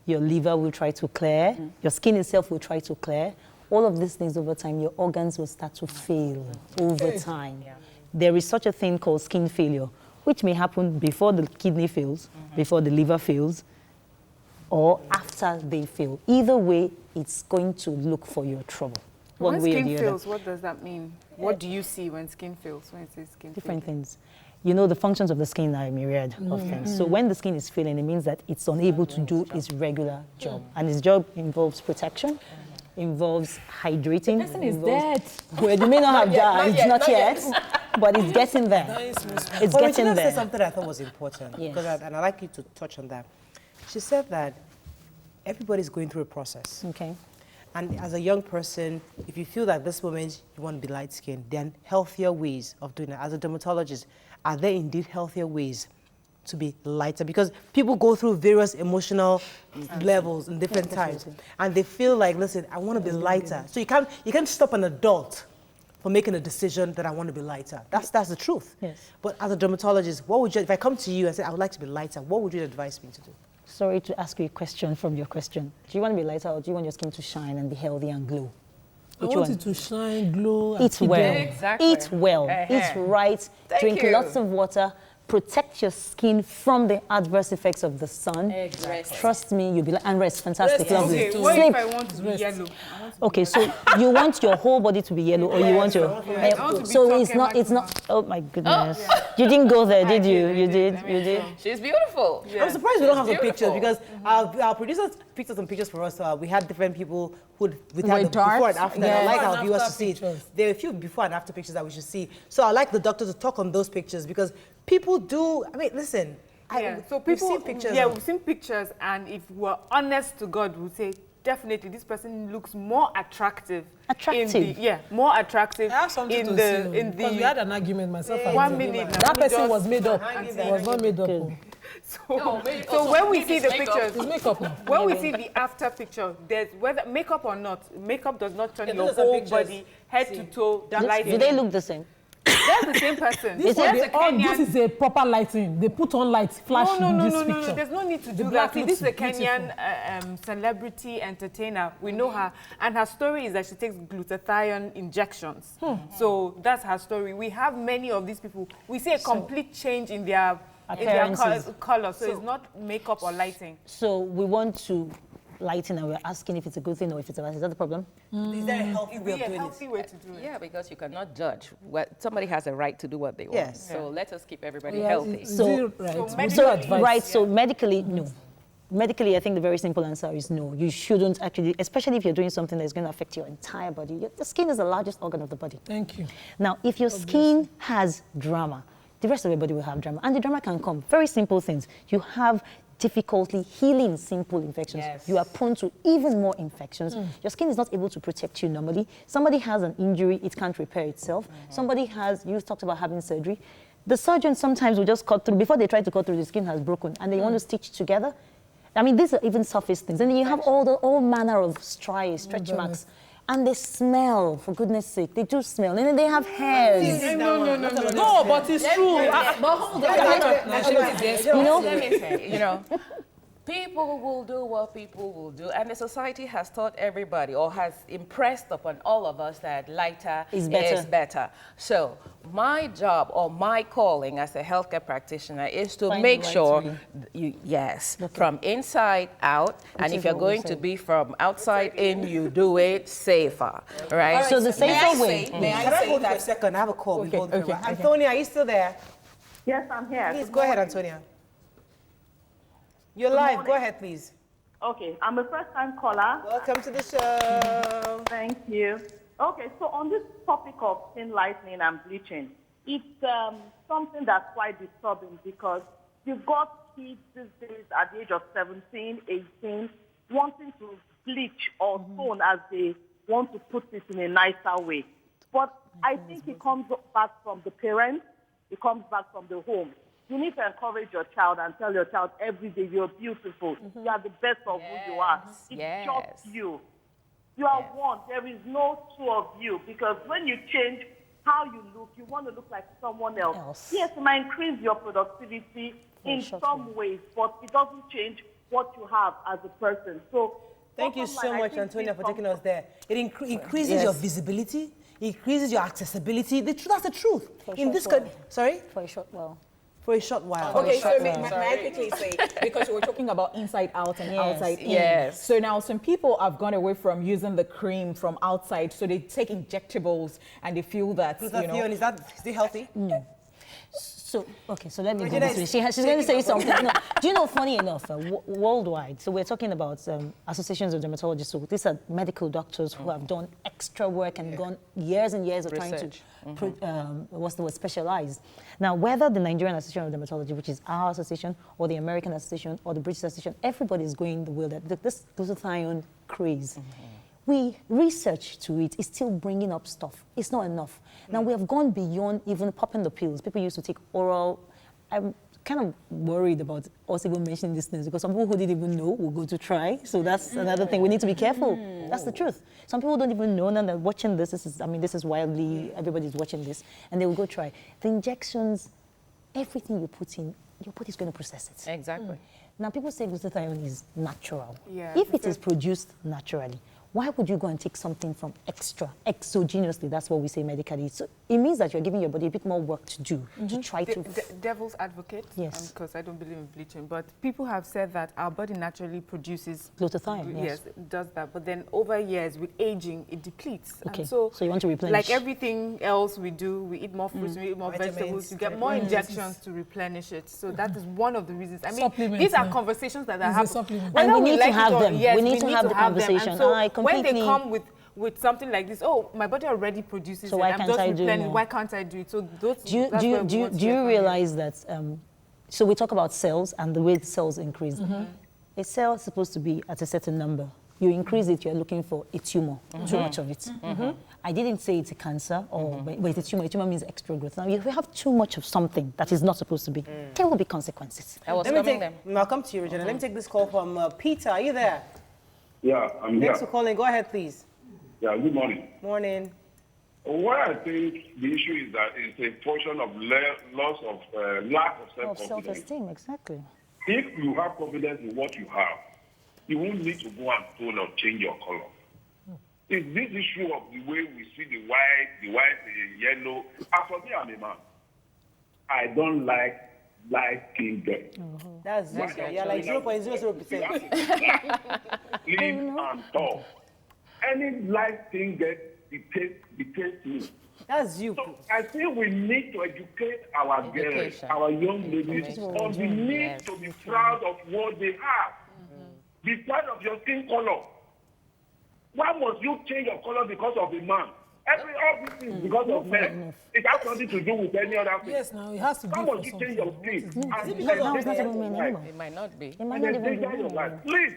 your liver will try to clear, your skin itself will try to clear. All of these things over time, your organs will start to fail over time. Yeah. There is such a thing called skin failure, which may happen before the kidney fails, before the liver fails, or after they fail. Either way, it's going to look for your trouble. When skin fails, what does that mean? What do you see when skin fails, when it says skin Different things. The functions of the skin are a myriad of things. So when the skin is failing, it means that it's unable to do its regular job. And its job involves protection, involves hydrating. The person is dead. Well, you may not have died, not yet, but it's getting there. It's getting Regina there. said something I thought was important, because and I'd like you to touch on that. She said that everybody's going through a process. Okay. And as a young person, if you feel that this moment you want to be light-skinned, then healthier ways of doing it. As a dermatologist, are there indeed healthier ways to be lighter? Because people go through various emotional levels in different times, and they feel like, listen, I want to be lighter. So you can't stop an adult from making a decision that I want to be lighter. That's the truth. Yes. But as a dermatologist, what would you, if I come to you and say I would like to be lighter, what would you advise me to do? Sorry to ask you a question from your question. Do you want to be lighter, or do you want your skin to shine and be healthy and glow? I want it to shine, glow, and Eat well. Exactly. Eat well. Eat right. Drink lots of water. Protect your skin from the adverse effects of the sun. Rest. Trust me, you'll be like, and rest. Fantastic. Lovely. Okay, what if I want to be yellow? Okay, so you want your whole body to be yellow, or you want your hair? So it's not. Oh my goodness! You didn't go there, did you? You did. She's beautiful. I'm surprised we don't have the pictures, because our producers picked up some pictures for us. We had different people who had the before and after. I'd like our viewers to see it. There are a few before and after pictures that we should see. So I'd like the doctor to talk on those pictures, because people do. I mean, listen. So people, we've seen pictures. Yeah, we've seen pictures, and if we're honest to God, we'll say definitely this person looks more attractive. More attractive. I have something to say. Because we had an argument, myself and 1 minute. that person was made up. It was not made up. So when we see the pictures, it's makeup. when we see the after picture, there's whether makeup or not, makeup does not turn your whole body, head to toe, light. Do they look the same? That's the same person. This is a proper lighting. They put on lights, flash in this picture. No. There's no need to do that. See, this is a Kenyan celebrity entertainer. We know her, and her story is that she takes glutathione injections. So that's her story. We have many of these people. We see a complete change in their color. So it's not makeup or lighting. So we want to lighten, and we're asking if it's a good thing or if it's a bad thing. Is that the problem? Is there a healthy way of doing it? to do it? Yeah, because you cannot judge. Somebody has a right to do what they want. Yes. So let us keep everybody healthy. So medically, no. Medically, I think the very simple answer is no. You shouldn't actually, especially if you're doing something that's going to affect your entire body. The skin is the largest organ of the body. Thank you. Now, if your skin has drama, the rest of your body will have drama. And the drama can come. Very simple things. You have difficulty healing simple infections. Yes. You are prone to even more infections. Your skin is not able to protect you normally. Somebody has an injury, it can't repair itself. Somebody has, you talked about having surgery. The surgeon sometimes will just cut through. Before they try to cut through, the skin has broken, and they want to stitch together. I mean, these are even surface things. And then you have all manner of stretch marks. And they smell, for goodness sake. They do smell. And then they have hairs. No, but it's true. But hold on. Let me say, people will do what people will do, and the society has taught everybody, or has impressed upon all of us, that lighter is better. So my job, or my calling as a healthcare practitioner, is to make sure from inside out, and if you're going to be from outside in, you do it safer, right? So the safer way. Can I hold for a second? I have a call. Okay. Antonia, are you still there? Yes, I'm here. Please go ahead, Antonia. You're live. Go ahead, please. Okay, I'm a first-time caller. Welcome to the show. Thank you. Okay, so on this topic of skin lightening and bleaching, it's something that's quite disturbing, because you've got kids these days at the age of 17, 18, wanting to bleach or tone, as they want to put it in a nicer way. But I think it comes back from the parents. It comes back from the home. You need to encourage your child and tell your child every day, you're beautiful. You are the best of who you are. It's just you. You are one. There is no two of you, because when you change how you look, you want to look like someone else. Yes, it might increase your productivity in some ways, but it doesn't change what you have as a person. So thank you so much, Antonia, for taking us there. It increases your visibility, it increases your accessibility. That's the truth. In this sorry? For a short while. For a short while. Okay, so may I quickly say, because we're talking about inside out and outside in. Yes. So now some people have gone away from using the cream from outside, so they take injectables and they feel that, is that still healthy? No. So, okay, so let me go this way. She's going to say something. No, do you know, funny enough, worldwide, so we're talking about associations of dermatologists. So these are medical doctors who have done extra work and gone years and years of trying to, specialize. Now, whether the Nigerian Association of Dermatology, which is our association, or the American Association, or the British Association, everybody is going the way that this glutathione craze. We research to it is still bringing up stuff. It's not enough. Now, we have gone beyond even popping the pills. People used to take oral. I'm kind of worried about us even mentioning these things, because some people who didn't even know will go to try. So that's another thing. We need to be careful. That's the truth. Some people don't even know, and they're watching this. This is widely, everybody's watching this, and they will go try. The injections, everything you put in, your body's going to process it. Exactly. Now, people say glutathione is natural. Yeah, if it is produced naturally, why would you go and take something from exogenously? That's what we say medically. So it means that you're giving your body a bit more work to do, to try to... Devil's advocate, yes, because I don't believe in bleaching, but people have said that our body naturally produces... glutathione, yes. It does that. But then over years, with aging, it depletes. Okay, and so you want to replenish. Like everything else we do, we eat more fruits, we eat more vegetables, you get more injections to replenish it. So that is one of the reasons. I mean, these are conversations that are happening. And we need to have them. Yes, we need to have the conversation. When they come with something like this, oh, my body already produces so it, I'm just replenishing, why can't I do it? So do you realize that, so we talk about cells and the way the cells increase. A cell is supposed to be at a certain number. You increase it, you're looking for a tumor, too much of it. I didn't say it's a cancer, but it's a tumor. A tumor means extra growth. Now, if we have too much of something that is not supposed to be, there will be consequences. I'll come to you, Regina. Let me take this call from Peter. Are you there? Yeah, I'm here. Thanks for calling. Go ahead, please. Yeah, good morning. Morning. What I think the issue is that it's a portion of lack of self-confidence. Self-esteem, exactly. If you have confidence in what you have, you won't need to go and tone or change your color. It's this issue of the way we see the white, the yellow. As for me, I'm a man. I don't like light-skinned girls. That's you're like 0.00%. Slim and tall. Any light-skinned girl dictates me. That's you. So I think we need to educate our girls, our young ladies, on the need to be proud of what they have. Be proud of your skin color. Why must you change your color because of a man? All these things because of men. It has nothing to do with any other thing. Yes, now it has to be. Why must you change your skin? It might not be. It might not even be. Your life. Please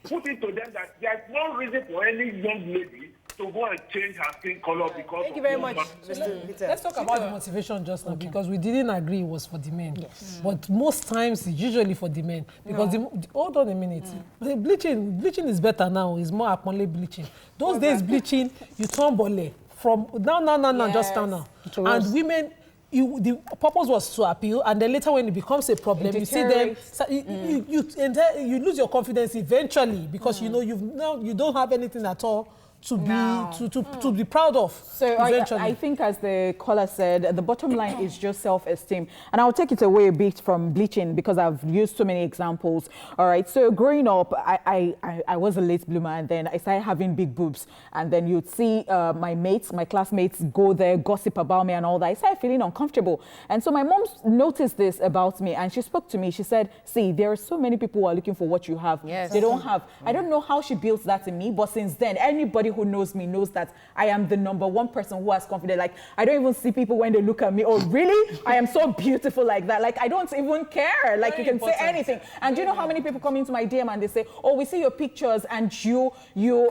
put it to them that there's no reason for any young lady to go and change her skin color because Thank you very much, Mr. Peter. Let's talk about the motivation just now, because we didn't agree it was for the men. Yes. But most times it's usually for the men. Because hold on a minute. The bleaching is better now. It's more aponle bleaching. Those days bleaching, you turn bole. From no, just turn now. And women, the purpose was to appeal, and then later when it becomes a problem, you see them, you lose your confidence eventually, because you know you don't have anything at all to be proud of. So I think, as the caller said, the bottom line is just self-esteem. And I'll take it away a bit from bleaching, because I've used so many examples. All right, so growing up, I was a late bloomer, and then I started having big boobs. And then you'd see my classmates go there, gossip about me and all that. I started feeling uncomfortable. And so my mom noticed this about me, and she spoke to me. She said, see, there are so many people who are looking for what you have. Yes. They don't have. I don't know how she built that in me, but since then, anybody anybody who knows me knows that I am the #1 person who has confidence. Like, I don't even see people when they look at me, oh, really? I am so beautiful like that. Like, I don't even care. Like, you can say anything. And do you know how many people come into my DM and they say, oh, we see your pictures and you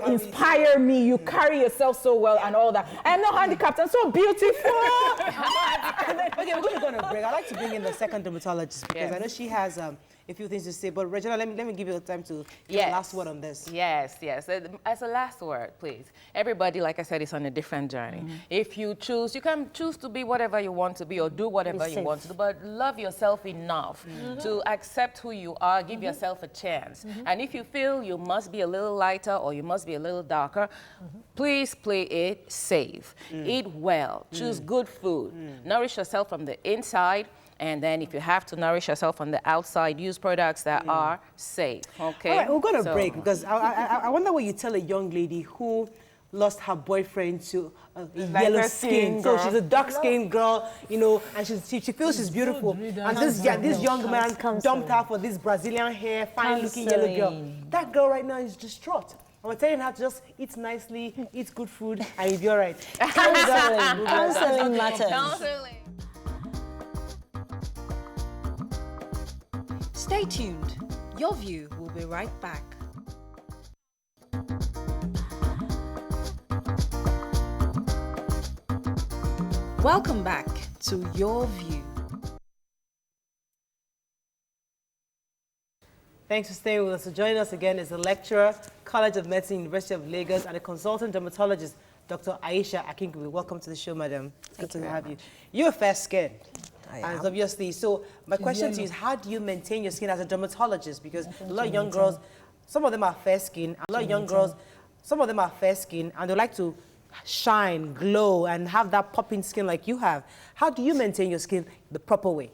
inspire me, you carry yourself so well and all that. I am not handicapped, I'm so beautiful. Okay, we're going to go on a break. I'd like to bring in the second dermatologist because I know she has a few things to say. But Regina, let me give you the time to give the last word on this. Yes. As a last word, please. Everybody, like I said, is on a different journey. If you choose, you can choose to be whatever you want to be or do whatever you want to do, but love yourself enough to accept who you are, give yourself a chance. And if you feel you must be a little lighter or you must be a little darker, please play it safe. Eat well. Choose good food. Nourish yourself from the inside. And then if you have to nourish yourself on the outside, use products that are safe, okay? All right, we're going to break because I wonder what you tell a young lady who lost her boyfriend to yellow skin. So she's a dark-skinned girl, you know, and she feels she's beautiful. And this young man dumped her for this Brazilian hair, fine-looking yellow girl. That girl right now is distraught. I'm telling her to just eat nicely, eat good food, and you'll be all right. Counseling matters. Counseling. Stay tuned. Your View will be right back. Welcome back to Your View. Thanks for staying with us. So joining us again is a lecturer, College of Medicine, University of Lagos, and a consultant dermatologist, Dr. Ayesha Akinkugbe. Welcome to the show, madam. Good to have you. You're fair-skinned. And obviously, so my question to you is, how do you maintain your skin as a dermatologist? Because a lot of young girls, some of them are fair-skinned, and they like to shine, glow, and have that popping skin like you have. How do you maintain your skin the proper way?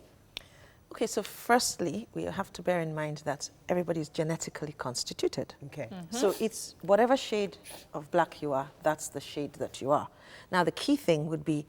Okay, so firstly, we have to bear in mind that everybody is genetically constituted. Okay. So it's whatever shade of black you are, that's the shade that you are. Now, the key thing would be,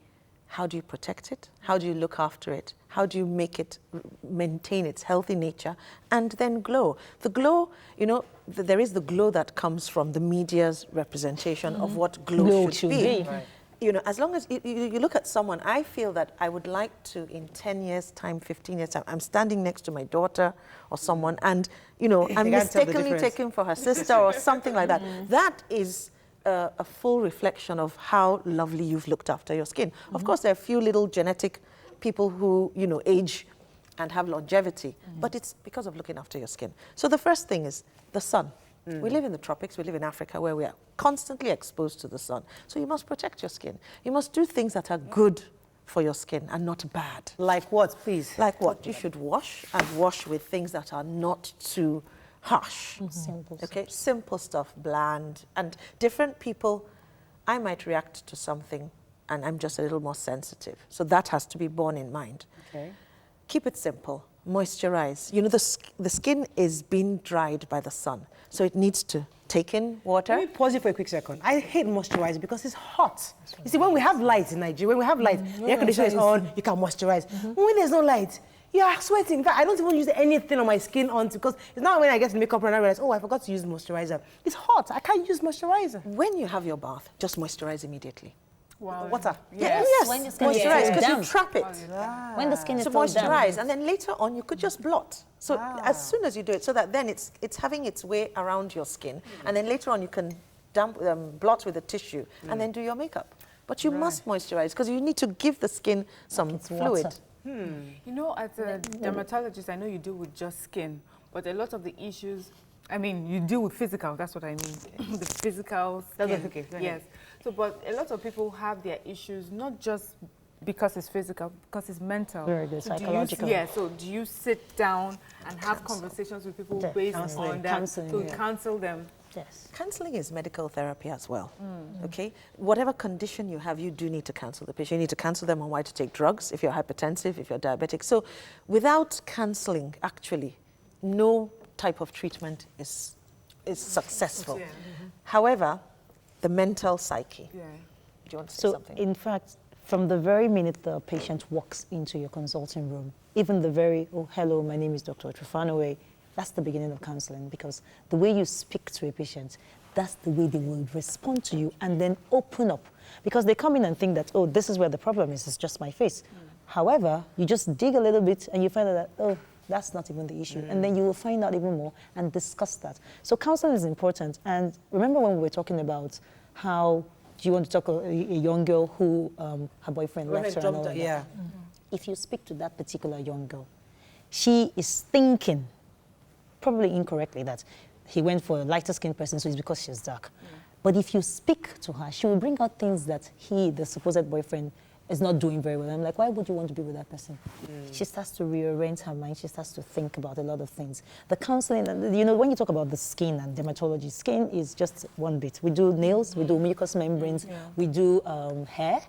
how do you protect it? How do you look after it? How do you make it maintain its healthy nature and then glow? The glow, you know, there is the glow that comes from the media's representation of what glow should be. Right. You know, as long as you look at someone, I feel that I would like to, in 10 years' time, 15 years' time, I'm standing next to my daughter or someone and, you know, I'm mistakenly taken for her sister or something like that. That is a full reflection of how lovely you've looked after your skin. Of course, there are a few little genetic people who, you know, age and have longevity, but it's because of looking after your skin. So the first thing is the sun. We live in the tropics, we live in Africa where we are constantly exposed to the sun. So you must protect your skin. You must do things that are good for your skin and not bad. Like what, please? Like what? You should wash and wash with things that are not too harsh. Simple stuff, bland. And different people, I might react to something and I'm just a little more sensitive. So that has to be borne in mind. Okay. Keep it simple. Moisturize. You know, the skin is being dried by the sun, so it needs to take in water. Let me pause you for a quick second. I hate moisturizing because it's hot. You see, when we have light in Nigeria, when we have light, the air conditioner is on, you can moisturize. When there's no light, you are sweating. In fact, I don't even use anything on my skin because it's not when I get to makeup and I realize, oh, I forgot to use moisturizer. It's hot. I can't use moisturizer. When you have your bath, just moisturize immediately. Wow. Water. Yes. When your skin Moisturize, because you trap it. When the skin is so moisturize, and then later on you could just blot. So as soon as you do it, so that then it's having its way around your skin, and then later on you can blot with a tissue, and then do your makeup. But you must moisturize because you need to give the skin some fluid. You know, as a dermatologist, I know you deal with just skin, but a lot of the issues, I mean, you deal with physical, that's what I mean. The physical skin. That's okay. Yes. So, but a lot of people have their issues, not just because it's physical, because it's mental. Very good, psychological. So do you sit down and have conversations with people based on that to counsel them? Yes. Counseling is medical therapy as well, okay? Whatever condition you have, you do need to counsel the patient. You need to counsel them on why to take drugs, if you're hypertensive, if you're diabetic. So without counseling, actually, no type of treatment is successful. However, the mental psyche. Do you want to say something? In fact, from the very minute the patient walks into your consulting room, even the very, oh, hello, my name is Dr. Otrofanowei, that's the beginning of counseling, because the way you speak to a patient, that's the way they will respond to you and then open up. Because they come in and think that, oh, this is where the problem is, it's just my face. However, you just dig a little bit and you find out that, oh, that's not even the issue. And then you will find out even more and discuss that. So counseling is important. And remember when we were talking about how, do you want to talk a young girl who her boyfriend left her and all that? Yeah. If you speak to that particular young girl, she is thinking, probably incorrectly, that he went for a lighter skinned person, so it's because she's dark. But if you speak to her, she will bring out things that he, the supposed boyfriend, is not doing very well. I'm like, why would you want to be with that person? She starts to rearrange her mind. She starts to think about a lot of things. The counseling, you know, when you talk about the skin and dermatology, skin is just one bit. We do nails, we do mucous membranes, we do hair,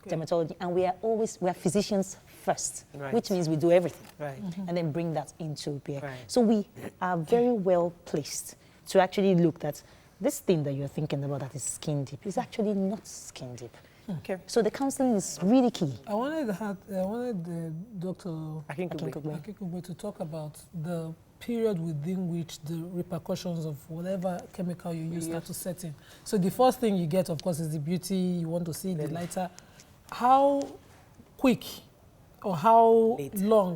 dermatology, and we are physicians first, which means we do everything, and then bring that into bear. So we are very well placed to actually look at this thing that you're thinking about that is skin deep is actually not skin deep. Okay. So the counseling is really key. I wanted the Dr. Akinkugbe to talk about the period within which the repercussions of whatever chemical you use start to set in. So the first thing you get, of course, is the beauty. You want to see the lighter. How quick or how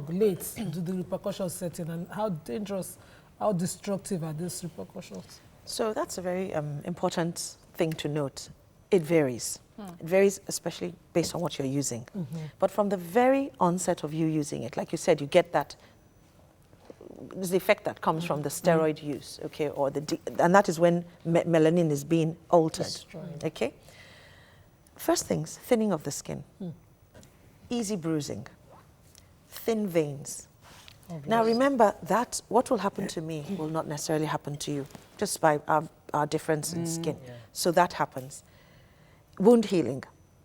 late do the repercussions set in, and how dangerous, how destructive are these repercussions? So that's a very important thing to note. It varies. It varies especially based on what you're using. But from the very onset of you using it, like you said, you get that, there's the effect that comes from the steroid use, okay, or and that is when melanin is being altered, okay? First things, thinning of the skin, easy bruising, thin veins. Now remember that what will happen to me will not necessarily happen to you, just by our difference in skin. So that happens. Wound healing.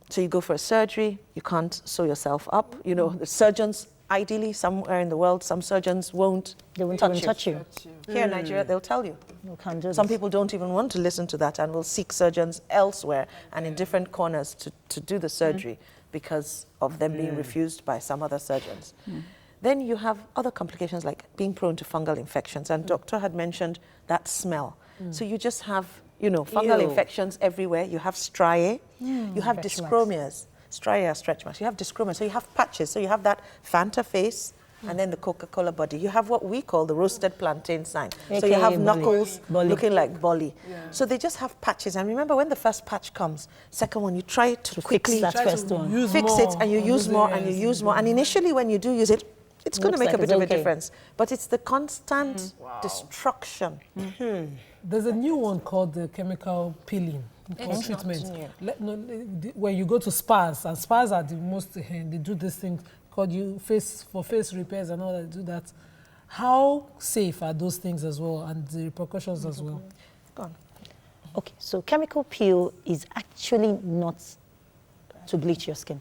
So you go for a surgery, you can't sew yourself up. You know, the surgeons, ideally, somewhere in the world, some surgeons won't touch you. Here in Nigeria, they'll tell you. You can't do some people don't even want to listen to that and will seek surgeons elsewhere and in different corners to do the surgery because of them being refused by some other surgeons. Then you have other complications like being prone to fungal infections. And Doctor had mentioned that smell. So you just have, you know, fungal infections everywhere. You have striae. You have dyschromias. Striae are stretch marks. You have dyschromia. So you have patches. So you have that Fanta face and then the Coca-Cola body. You have what we call the roasted plantain sign. So you have knuckles looking like bolly. So they just have patches. And remember, when the first patch comes, second one, you try to quickly fix that first one. Fix it, and you use more, and you use more. And initially, when you do use it, it's going to make a bit of a difference. But it's the constant destruction. There's a new one called the chemical peeling treatment. When you go to spas, and spas are the most, they do this thing called face repairs and all that, do that. How safe are those things as well, and the repercussions as well? Go on. Okay, so chemical peel is actually not to bleach your skin.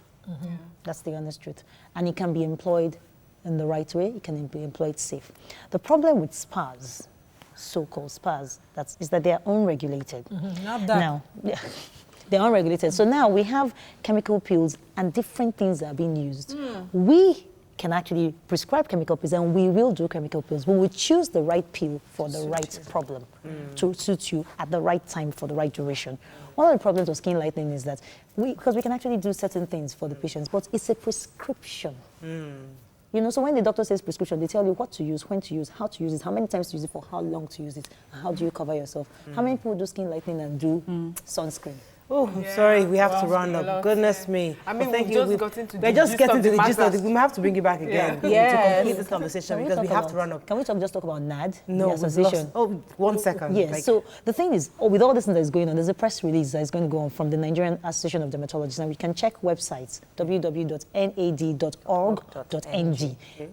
That's the honest truth. And it can be employed in the right way, it can be employed safe. The problem with spas, so-called spas, is that they are unregulated. Now, they're unregulated. So now we have chemical peels and different things that are being used. We can actually prescribe chemical peels, and we will do chemical peels. We will choose the right peel for the right problem to suit you at the right time for the right duration. One of the problems with skin lightening is that because we can actually do certain things for the patients, but it's a prescription. You know, so when the doctor says prescription, they tell you what to use, when to use, how to use it, how many times to use it, for how long to use it, and how do you cover yourself. How many people do skin lightening and do sunscreen? Oh, I'm sorry, we have to round up. Goodness me. I mean, thank we're you. just getting to we're just getting to the gist of it. We might have to bring you back again to complete this conversation because we have to run up. Can we just talk about NAD? No, the association. Oh, 1 second. Yes, so the thing is, with all this that is going on, there's a press release that is going to go on from the Nigerian Association of Dermatologists, and we can check websites, www.nad.org.ng.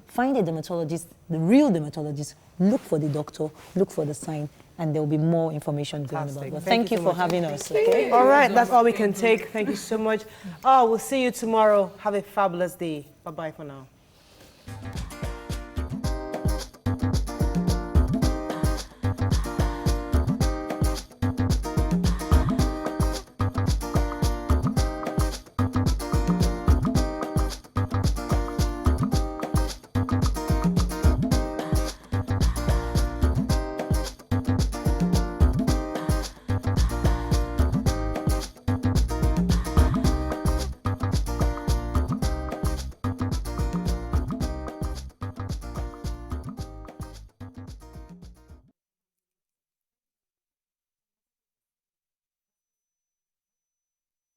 Find a dermatologist, the real dermatologist, look for the doctor, look for the sign, and there will be more information going about. But thank you for having us. Okay? All right, that's all we can take. Thank you so much. Oh, we'll see you tomorrow. Have a fabulous day. Bye-bye for now.